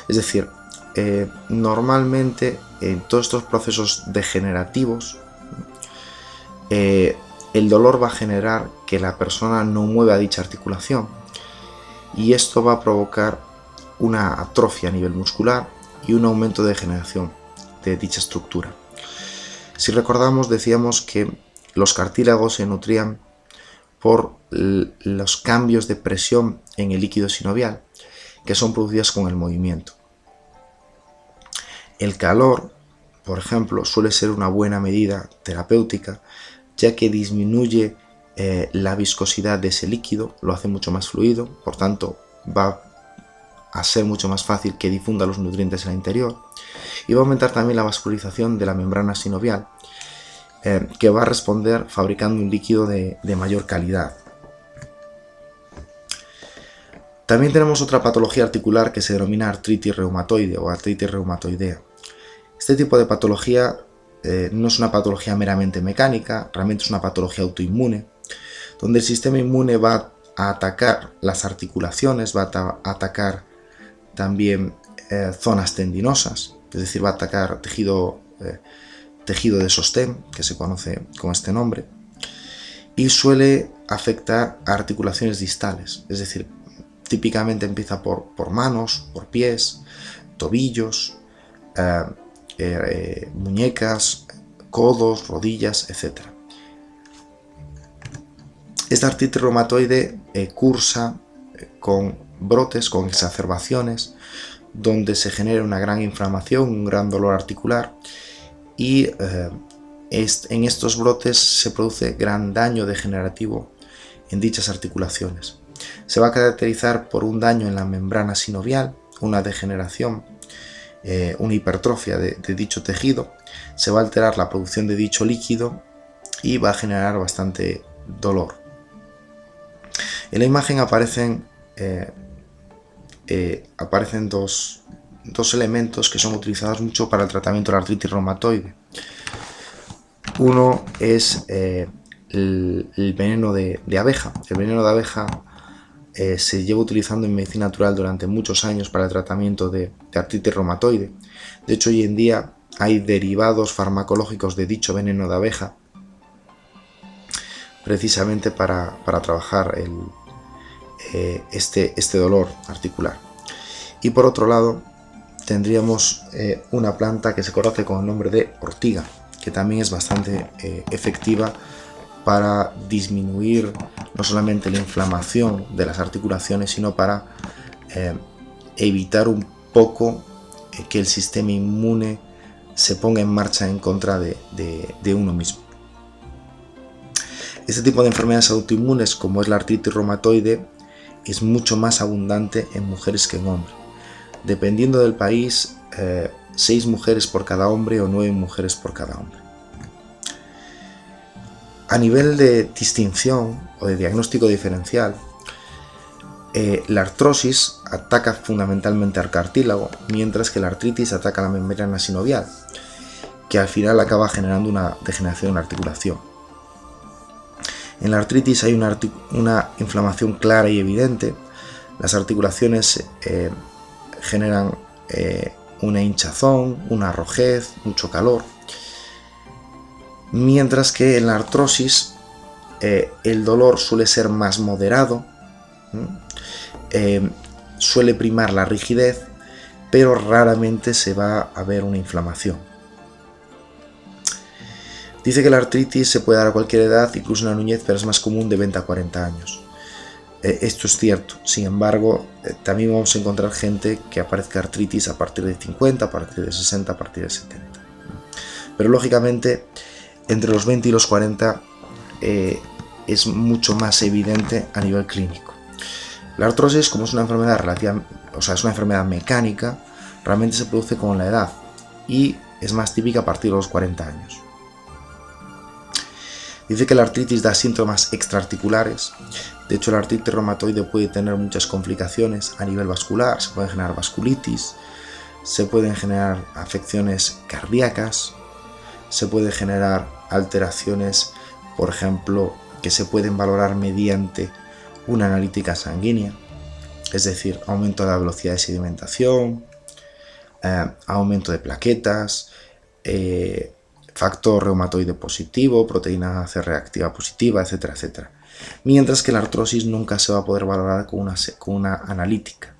[SPEAKER 1] Es decir, normalmente en todos estos procesos degenerativos el dolor va a generar que la persona no mueva dicha articulación y esto va a provocar una atrofia a nivel muscular y un aumento de degeneración de dicha estructura. Si recordamos, decíamos que los cartílagos se nutrían por los cambios de presión en el líquido sinovial que son producidas con el movimiento. El calor, por ejemplo, suele ser una buena medida terapéutica, ya que disminuye la viscosidad de ese líquido, lo hace mucho más fluido, por tanto va a ser mucho más fácil que difunda los nutrientes en el interior, y va a aumentar también la vascularización de la membrana sinovial, que va a responder fabricando un líquido de mayor calidad. También tenemos otra patología articular que se denomina artritis reumatoide o artritis reumatoidea. Este tipo de patología no es una patología meramente mecánica, realmente es una patología autoinmune, donde el sistema inmune va a atacar las articulaciones, va a atacar también zonas tendinosas, es decir, va a atacar tejido de sostén, que se conoce con este nombre, y suele afectar a articulaciones distales, es decir, típicamente empieza por manos, por pies, tobillos, muñecas, codos, rodillas, etc. Esta artritis reumatoide cursa con brotes, con exacerbaciones, donde se genera una gran inflamación, un gran dolor articular y en estos brotes se produce gran daño degenerativo en dichas articulaciones. Se va a caracterizar por un daño en la membrana sinovial, una degeneración, una hipertrofia de dicho tejido, se va a alterar la producción de dicho líquido y va a generar bastante dolor. En la imagen aparecen dos elementos que son utilizados mucho para el tratamiento de la artritis reumatoide. Uno es el veneno de abeja. El veneno de abeja se lleva utilizando en medicina natural durante muchos años para el tratamiento de artritis reumatoide. De hecho, hoy en día hay derivados farmacológicos de dicho veneno de abeja precisamente para trabajar este dolor articular. Y por otro lado tendríamos una planta que se conoce con el nombre de ortiga, que también es bastante efectiva para disminuir no solamente la inflamación de las articulaciones, sino para evitar un poco que el sistema inmune se ponga en marcha en contra de uno mismo. Este tipo de enfermedades autoinmunes, como es la artritis reumatoide, es mucho más abundante en mujeres que en hombres. Dependiendo del país, 6 mujeres por cada hombre o 9 mujeres por cada hombre. A nivel de distinción o de diagnóstico diferencial, la artrosis ataca fundamentalmente al cartílago, mientras que la artritis ataca a la membrana sinovial, que al final acaba generando una degeneración en la articulación. En la artritis hay una inflamación clara y evidente, las articulaciones generan una hinchazón, una rojez, mucho calor, mientras que en la artrosis el dolor suele ser más moderado, suele primar la rigidez, pero raramente se va a ver una inflamación. Dice que la artritis se puede dar a cualquier edad, incluso en la niñez, pero es más común de 20 a 40 años. Esto es cierto, sin embargo, también vamos a encontrar gente que aparezca artritis a partir de 50, a partir de 60, a partir de 70. Pero lógicamente, entre los 20 y los 40 es mucho más evidente a nivel clínico. La artrosis, como es una enfermedad es una enfermedad mecánica, realmente se produce con la edad y es más típica a partir de los 40 años. Dice que la artritis da síntomas extraarticulares. De hecho, la artritis reumatoide puede tener muchas complicaciones a nivel vascular. Se pueden generar vasculitis, se pueden generar afecciones cardíacas, se pueden generar alteraciones, por ejemplo, que se pueden valorar mediante una analítica sanguínea, es decir, aumento de la velocidad de sedimentación, aumento de plaquetas, factor reumatoide positivo, proteína C reactiva positiva, etcétera, etcétera. Mientras que la artrosis nunca se va a poder valorar con una analítica.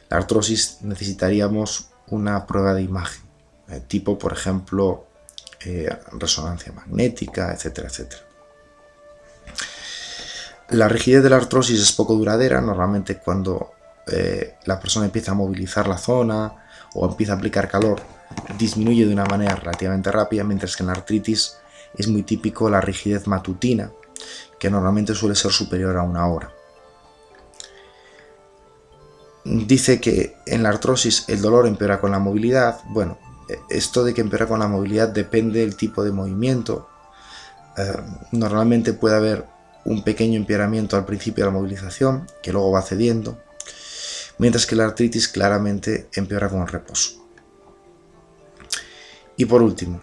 [SPEAKER 1] La artrosis necesitaríamos una prueba de imagen, tipo, por ejemplo, resonancia magnética, etcétera, etcétera. La rigidez de la artrosis es poco duradera, normalmente cuando la persona empieza a movilizar la zona o empieza a aplicar calor, disminuye de una manera relativamente rápida, mientras que en la artritis es muy típico la rigidez matutina, que normalmente suele ser superior a 1 hora. Dice que en la artrosis el dolor empeora con la movilidad. Bueno, esto de que empeora con la movilidad depende del tipo de movimiento. Normalmente puede haber un pequeño empeoramiento al principio de la movilización, que luego va cediendo, mientras que la artritis claramente empeora con el reposo. Y por último,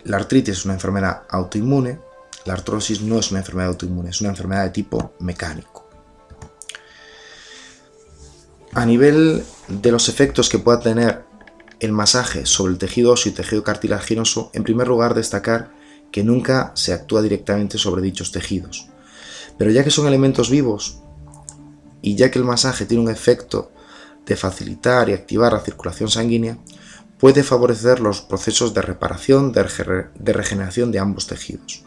[SPEAKER 1] la artritis es una enfermedad autoinmune, la artrosis no es una enfermedad autoinmune, es una enfermedad de tipo mecánico. A nivel de los efectos que pueda tener el masaje sobre el tejido óseo y tejido cartilaginoso, en primer lugar destacar que nunca se actúa directamente sobre dichos tejidos. Pero ya que son elementos vivos y ya que el masaje tiene un efecto de facilitar y activar la circulación sanguínea, puede favorecer los procesos de reparación, de regeneración de ambos tejidos.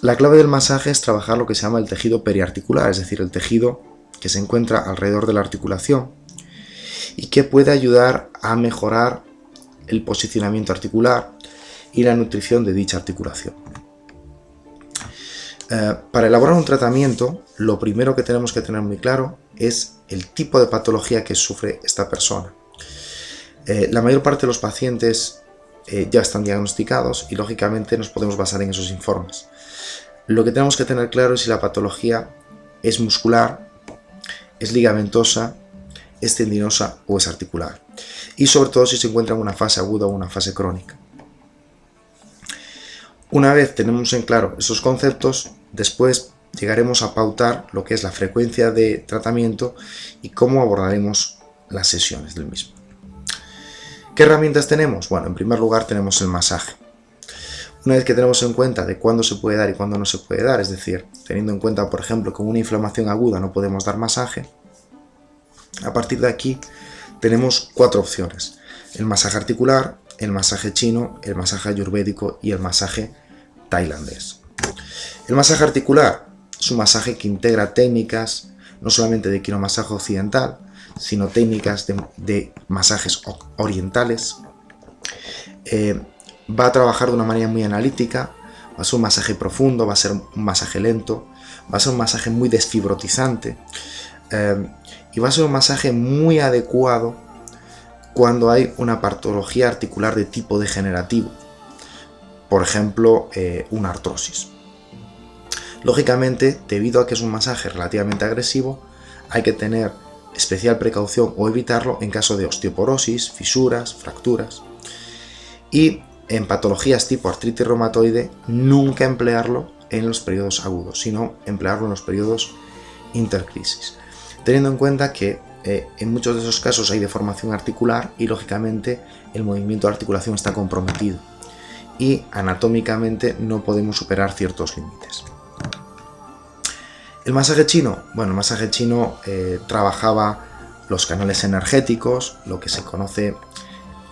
[SPEAKER 1] La clave del masaje es trabajar lo que se llama el tejido periarticular, es decir, el tejido que se encuentra alrededor de la articulación y que puede ayudar a mejorar el posicionamiento articular y la nutrición de dicha articulación. Para elaborar un tratamiento, lo primero que tenemos que tener muy claro es el tipo de patología que sufre esta persona. La mayor parte de los pacientes ya están diagnosticados y lógicamente nos podemos basar en esos informes. Lo que tenemos que tener claro es si la patología es muscular, es ligamentosa, es tendinosa o es articular. Y sobre todo si se encuentra en una fase aguda o una fase crónica. Una vez tenemos en claro esos conceptos, después llegaremos a pautar lo que es la frecuencia de tratamiento y cómo abordaremos las sesiones del mismo. ¿Qué herramientas tenemos? Bueno, en primer lugar tenemos el masaje. Una vez que tenemos en cuenta de cuándo se puede dar y cuándo no se puede dar, es decir, teniendo en cuenta, por ejemplo, que con una inflamación aguda no podemos dar masaje, a partir de aquí tenemos 4 opciones: el masaje articular, el masaje chino, el masaje ayurvédico y el masaje tailandés. El masaje articular es un masaje que integra técnicas no solamente de quiromasaje occidental, sino técnicas de masajes orientales. Va a trabajar de una manera muy analítica, va a ser un masaje profundo, va a ser un masaje lento, va a ser un masaje muy desfibrotizante y va a ser un masaje muy adecuado cuando hay una patología articular de tipo degenerativo, por ejemplo, una artrosis. Lógicamente, debido a que es un masaje relativamente agresivo, hay que tener especial precaución o evitarlo en caso de osteoporosis, fisuras, fracturas. Y en patologías tipo artritis reumatoide, nunca emplearlo en los periodos agudos, sino emplearlo en los periodos intercrisis. Teniendo en cuenta que en muchos de esos casos hay deformación articular y lógicamente el movimiento de articulación está comprometido y anatómicamente no podemos superar ciertos límites. El masaje chino, bueno, el masaje chino trabajaba los canales energéticos, lo que se conoce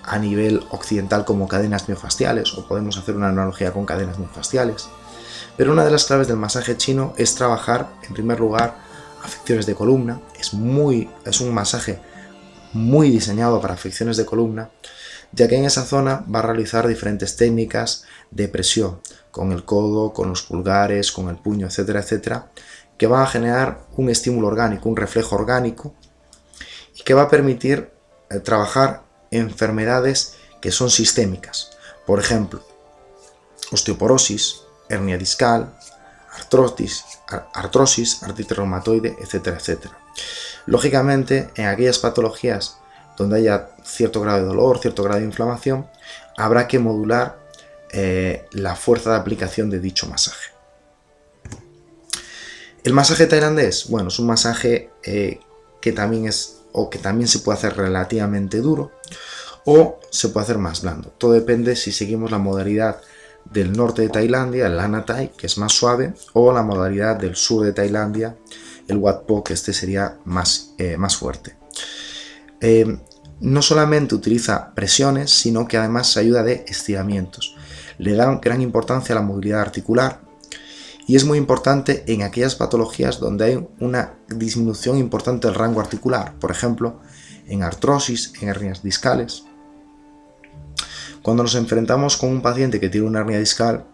[SPEAKER 1] a nivel occidental como cadenas miofasciales, o podemos hacer una analogía con cadenas miofasciales. Pero una de las claves del masaje chino es trabajar, en primer lugar, afecciones de columna. Es un masaje muy diseñado para afecciones de columna, ya que en esa zona va a realizar diferentes técnicas de presión, con el codo, con los pulgares, con el puño, etcétera, etcétera, que va a generar un estímulo orgánico, un reflejo orgánico, y que va a permitir trabajar enfermedades que son sistémicas. Por ejemplo, osteoporosis, hernia discal, artrosis, artritis reumatoide, etcétera, etcétera. Lógicamente, en aquellas patologías donde haya cierto grado de dolor, cierto grado de inflamación, habrá que modular la fuerza de aplicación de dicho masaje. El masaje tailandés, bueno, es un masaje que también se puede hacer relativamente duro o se puede hacer más blando. Todo depende si seguimos la modalidad del norte de Tailandia, el Lana Thai, que es más suave, o la modalidad del sur de Tailandia, el Wat Po, que este sería más fuerte. No solamente utiliza presiones, sino que además se ayuda de estiramientos. Le da gran importancia a la movilidad articular y es muy importante en aquellas patologías donde hay una disminución importante del rango articular, por ejemplo, en artrosis, en hernias discales. Cuando nos enfrentamos con un paciente que tiene una hernia discal,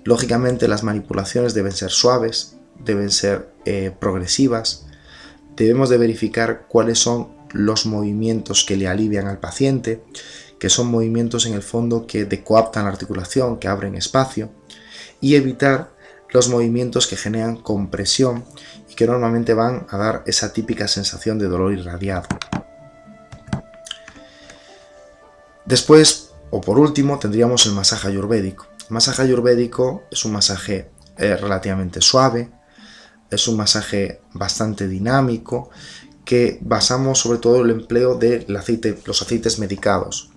[SPEAKER 1] lógicamente las manipulaciones deben ser suaves, deben ser progresivas, debemos de verificar cuáles son los movimientos que le alivian al paciente, que son movimientos en el fondo que decoaptan la articulación, que abren espacio, y evitar los movimientos que generan compresión y que normalmente van a dar esa típica sensación de dolor irradiado. Después, o por último, tendríamos el masaje ayurvédico. El masaje ayurvédico es un masaje relativamente suave, es un masaje bastante dinámico, que basamos sobre todo el empleo de los aceites medicados.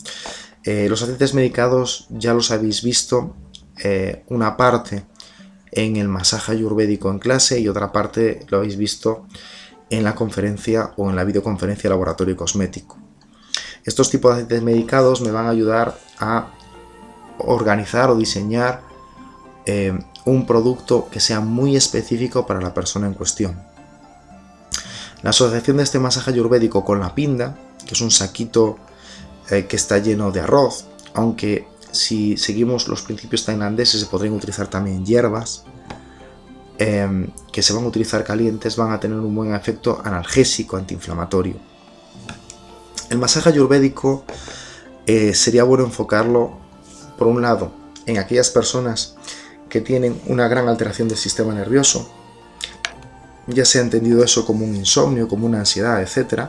[SPEAKER 1] Los aceites medicados ya los habéis visto, una parte en el masaje ayurvédico en clase y otra parte lo habéis visto en la conferencia o en la videoconferencia Laboratorio Cosmético. Estos tipos de aceites medicados me van a ayudar a organizar o diseñar un producto que sea muy específico para la persona en cuestión. La asociación de este masaje ayurvédico con la pinda, que es un saquito que está lleno de arroz, aunque si seguimos los principios tailandeses se podrían utilizar también hierbas que se van a utilizar calientes, van a tener un buen efecto analgésico, antiinflamatorio. El masaje ayurvédico sería bueno enfocarlo, por un lado, en aquellas personas que tienen una gran alteración del sistema nervioso, ya sea entendido eso como un insomnio, como una ansiedad, etc.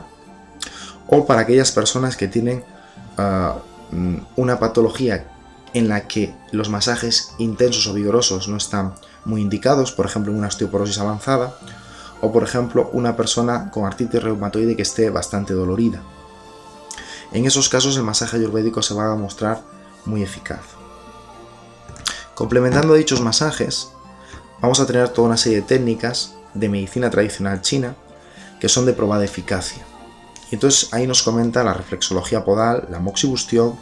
[SPEAKER 1] O para aquellas personas que tienen una patología en la que los masajes intensos o vigorosos no están muy indicados, por ejemplo en una osteoporosis avanzada, o por ejemplo una persona con artritis reumatoide que esté bastante dolorida. En esos casos el masaje ayurvédico se va a mostrar muy eficaz. Complementando dichos masajes, vamos a tener toda una serie de técnicas de medicina tradicional china que son de probada eficacia. Y entonces ahí nos comenta la reflexología podal, la moxibustión,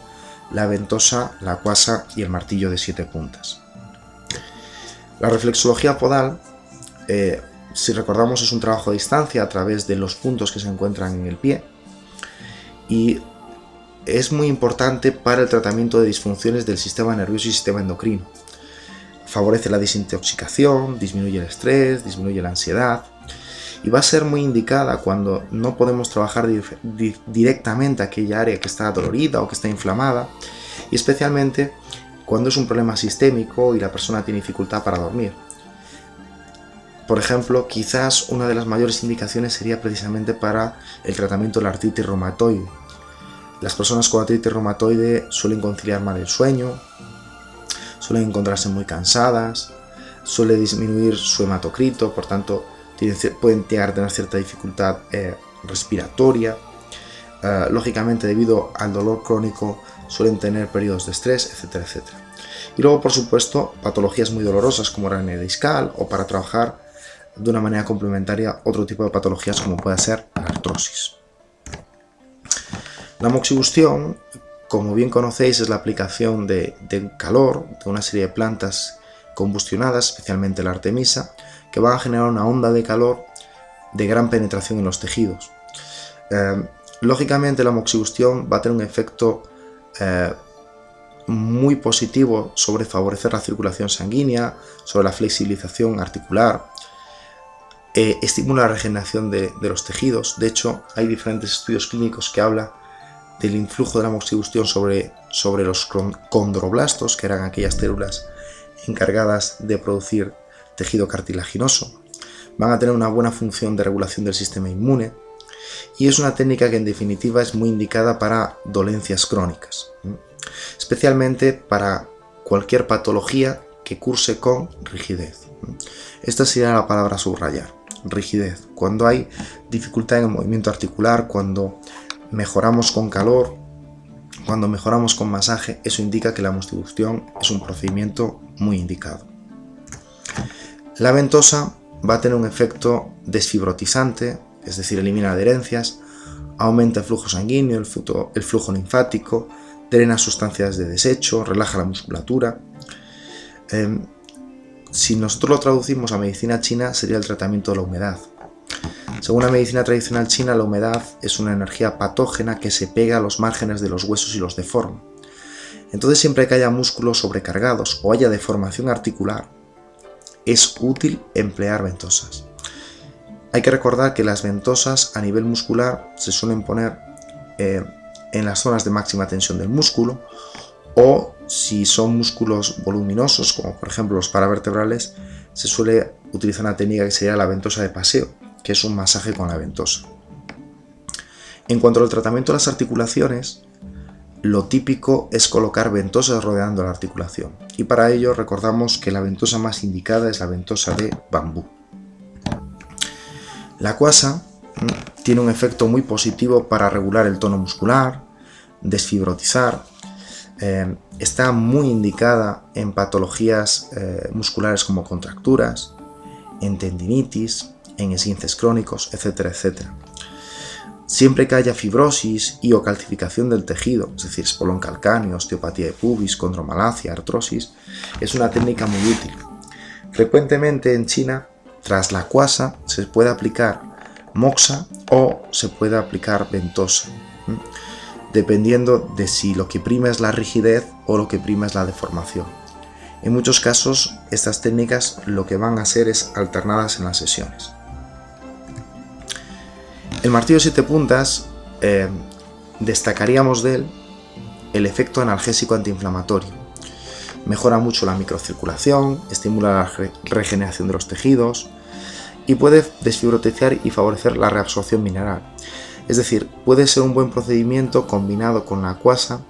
[SPEAKER 1] la ventosa, la cuasa y el martillo de 7 puntas. La reflexología podal, si recordamos, es un trabajo a distancia a través de los puntos que se encuentran en el pie y es muy importante para el tratamiento de disfunciones del sistema nervioso y sistema endocrino. Favorece la desintoxicación, disminuye el estrés, disminuye la ansiedad y va a ser muy indicada cuando no podemos trabajar directamente aquella área que está dolorida o que está inflamada, y especialmente cuando es un problema sistémico y la persona tiene dificultad para dormir. Por ejemplo, quizás una de las mayores indicaciones sería precisamente para el tratamiento de la artritis reumatoide. Las personas con artritis reumatoide suelen conciliar mal el sueño, suelen encontrarse muy cansadas, suele disminuir su hematocrito, por tanto pueden llegar a tener cierta dificultad respiratoria. Lógicamente, debido al dolor crónico, suelen tener periodos de estrés, etcétera, etcétera. Y luego, por supuesto, patologías muy dolorosas como la hernia discal, o para trabajar de una manera complementaria otro tipo de patologías como puede ser la artrosis. La moxibustión, como bien conocéis, es la aplicación de calor de una serie de plantas combustionadas, especialmente la artemisa, que van a generar una onda de calor de gran penetración en los tejidos. Lógicamente, la moxibustión va a tener un efecto muy positivo sobre favorecer la circulación sanguínea, sobre la flexibilización articular, estimula la regeneración de los tejidos. De hecho, hay diferentes estudios clínicos que hablan del influjo de la moxibustión sobre los condroblastos, que eran aquellas células encargadas de producir tejido cartilaginoso. Van a tener una buena función de regulación del sistema inmune y es una técnica que en definitiva es muy indicada para dolencias crónicas, especialmente para cualquier patología que curse con rigidez. Esta sería la palabra a subrayar, rigidez. Cuando hay dificultad en el movimiento articular, cuando mejoramos con calor, cuando mejoramos con masaje, eso indica que la mostibustión es un procedimiento muy indicado. La ventosa va a tener un efecto desfibrotizante, es decir, elimina adherencias, aumenta el flujo sanguíneo, el flujo linfático, drena sustancias de desecho, relaja la musculatura. Si nosotros lo traducimos a medicina china, sería el tratamiento de la humedad. Según la medicina tradicional china, la humedad es una energía patógena que se pega a los márgenes de los huesos y los deforma. Entonces, siempre que haya músculos sobrecargados o haya deformación articular, es útil emplear ventosas. Hay que recordar que las ventosas a nivel muscular se suelen poner en las zonas de máxima tensión del músculo, o si son músculos voluminosos, como por ejemplo los paravertebrales, se suele utilizar una técnica que sería la ventosa de paseo, que es un masaje con la ventosa. En cuanto al tratamiento de las articulaciones, lo típico es colocar ventosas rodeando la articulación, y para ello recordamos que la ventosa más indicada es la ventosa de bambú. La cuasa tiene un efecto muy positivo para regular el tono muscular, desfibrotizar, está muy indicada en patologías musculares como contracturas, en tendinitis, en esguinces crónicos, etcétera, etcétera. Siempre que haya fibrosis y o calcificación del tejido, es decir, espolón calcáneo, osteopatía de pubis, condromalacia, artrosis, es una técnica muy útil. Frecuentemente en China, tras la cuasa, se puede aplicar moxa o se puede aplicar ventosa, dependiendo de si lo que prima es la rigidez o lo que prima es la deformación. En muchos casos, estas técnicas lo que van a hacer es alternadas en las sesiones. El martillo de 7 puntas, destacaríamos de él el efecto analgésico antiinflamatorio. Mejora mucho la microcirculación, estimula la regeneración de los tejidos y puede desfibrotizar y favorecer la reabsorción mineral. Es decir, puede ser un buen procedimiento combinado con la cuasa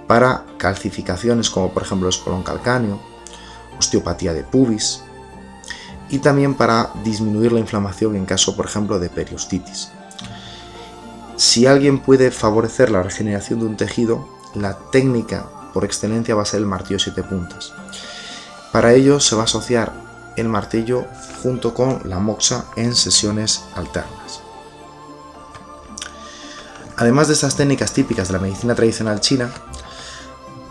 [SPEAKER 1] para calcificaciones como por ejemplo espolón calcáneo, osteopatía de pubis, y también para disminuir la inflamación en caso por ejemplo de periostitis. Si alguien puede favorecer la regeneración de un tejido, la técnica por excelencia va a ser el martillo de 7 puntas. Para ello se va a asociar el martillo junto con la moxa en sesiones alternas. Además de estas técnicas típicas de la medicina tradicional china,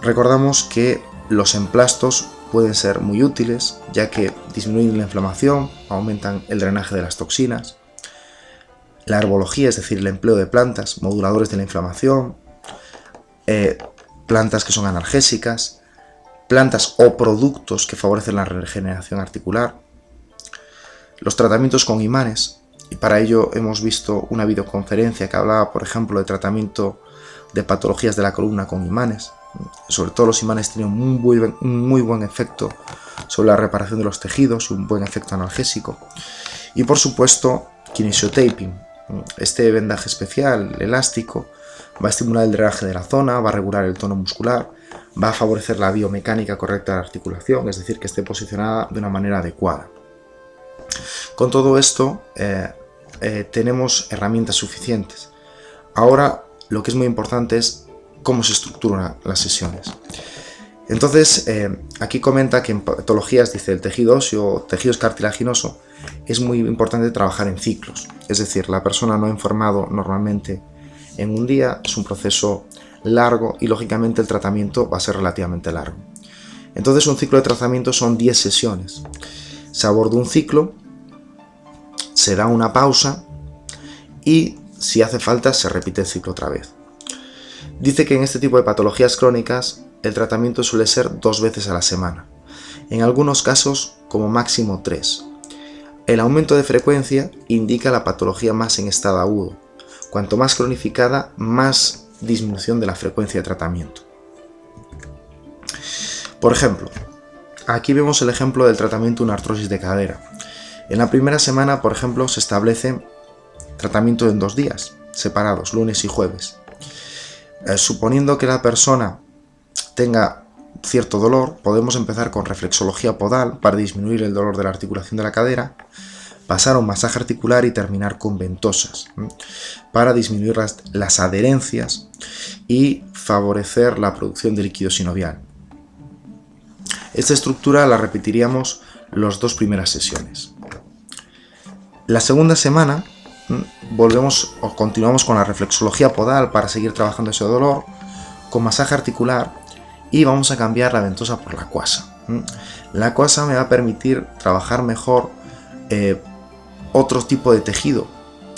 [SPEAKER 1] recordamos que los emplastos pueden ser muy útiles, ya que disminuyen la inflamación, aumentan el drenaje de las toxinas. La herbología, es decir, el empleo de plantas, moduladores de la inflamación, plantas que son analgésicas, plantas o productos que favorecen la regeneración articular, los tratamientos con imanes, y para ello hemos visto una videoconferencia que hablaba, por ejemplo, de tratamiento de patologías de la columna con imanes. Sobre todo los imanes tienen un muy buen efecto sobre la reparación de los tejidos y un buen efecto analgésico. Y por supuesto, kinesiotaping. Este vendaje especial, elástico, va a estimular el drenaje de la zona, va a regular el tono muscular, va a favorecer la biomecánica correcta de la articulación, es decir, que esté posicionada de una manera adecuada. Con todo esto tenemos herramientas suficientes. Ahora lo que es muy importante es cómo se estructuran las sesiones. Entonces aquí comenta que en patologías, dice, el tejido óseo, tejido cartilaginoso, es muy importante trabajar en ciclos. Es decir, la persona no ha enfermado normalmente en un día, es un proceso largo y lógicamente el tratamiento va a ser relativamente largo. Entonces un ciclo de tratamiento son 10 sesiones. Se aborda un ciclo, se da una pausa y si hace falta se repite el ciclo otra vez. Dice que en este tipo de patologías crónicas el tratamiento suele ser 2 veces a la semana, en algunos casos como máximo 3. El aumento de frecuencia indica la patología más en estado agudo. Cuanto más cronificada, más disminución de la frecuencia de tratamiento. Por ejemplo, aquí vemos el ejemplo del tratamiento de una artrosis de cadera. En la primera semana, por ejemplo, se establece tratamiento en 2 días, separados, lunes y jueves. Suponiendo que la persona tenga cierto dolor, podemos empezar con reflexología podal para disminuir el dolor de la articulación de la cadera, pasar a un masaje articular y terminar con ventosas para disminuir las adherencias y favorecer la producción de líquido sinovial. Esta estructura la repetiríamos las 2 primeras sesiones. La segunda semana continuamos con la reflexología podal para seguir trabajando ese dolor, con masaje articular, y vamos a cambiar la ventosa por la cuasa. La cuasa me va a permitir trabajar mejor otro tipo de tejido,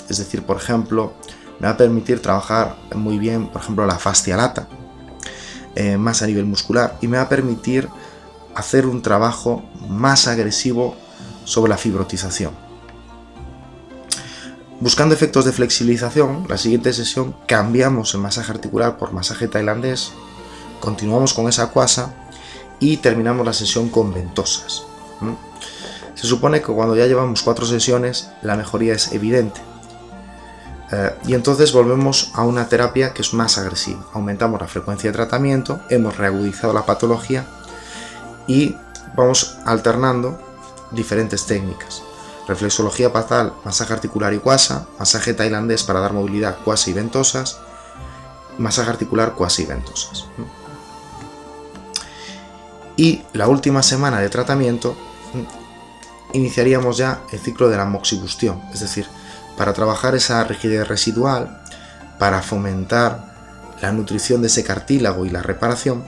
[SPEAKER 1] es decir, por ejemplo, me va a permitir trabajar muy bien, por ejemplo, la fascia lata, más a nivel muscular, y me va a permitir hacer un trabajo más agresivo sobre la fibrotización. Buscando efectos de flexibilización, la siguiente sesión cambiamos el masaje articular por masaje tailandés, continuamos con esa cuasa y terminamos la sesión con ventosas. Se supone que cuando ya llevamos 4 sesiones la mejoría es evidente. Y entonces volvemos a una terapia que es más agresiva. Aumentamos la frecuencia de tratamiento, hemos reagudizado la patología y vamos alternando diferentes técnicas. Reflexología podal, masaje articular y cuasa, masaje tailandés para dar movilidad, cuasa y ventosas, masaje articular, cuasa y ventosas. Y la última semana de tratamiento iniciaríamos ya el ciclo de la moxibustión, es decir, para trabajar esa rigidez residual, para fomentar la nutrición de ese cartílago y la reparación,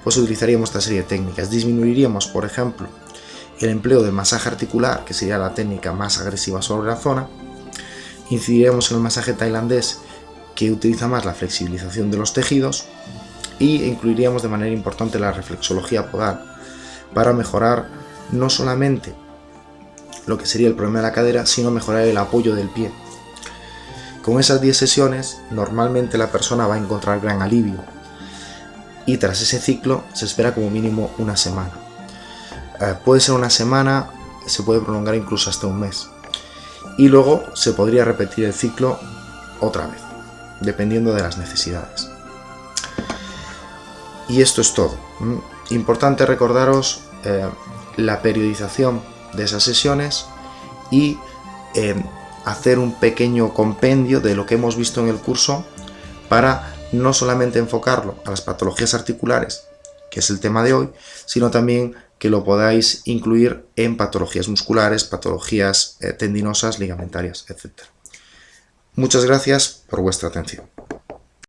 [SPEAKER 1] pues utilizaríamos esta serie de técnicas. Disminuiríamos, por ejemplo, el empleo del masaje articular, que sería la técnica más agresiva sobre la zona. Incidiremos en el masaje tailandés, que utiliza más la flexibilización de los tejidos, y incluiríamos de manera importante la reflexología podal para mejorar no solamente lo que sería el problema de la cadera, sino mejorar el apoyo del pie. Con esas 10 sesiones normalmente la persona va a encontrar gran alivio, y tras ese ciclo se espera como mínimo una semana. Puede ser una semana, se puede prolongar incluso hasta un mes, y luego se podría repetir el ciclo otra vez, dependiendo de las necesidades. Y esto es todo. Importante recordaros la periodización de esas sesiones y hacer un pequeño compendio de lo que hemos visto en el curso para no solamente enfocarlo a las patologías articulares, que es el tema de hoy, sino también que lo podáis incluir en patologías musculares, patologías tendinosas, ligamentarias, etc. Muchas gracias por vuestra atención.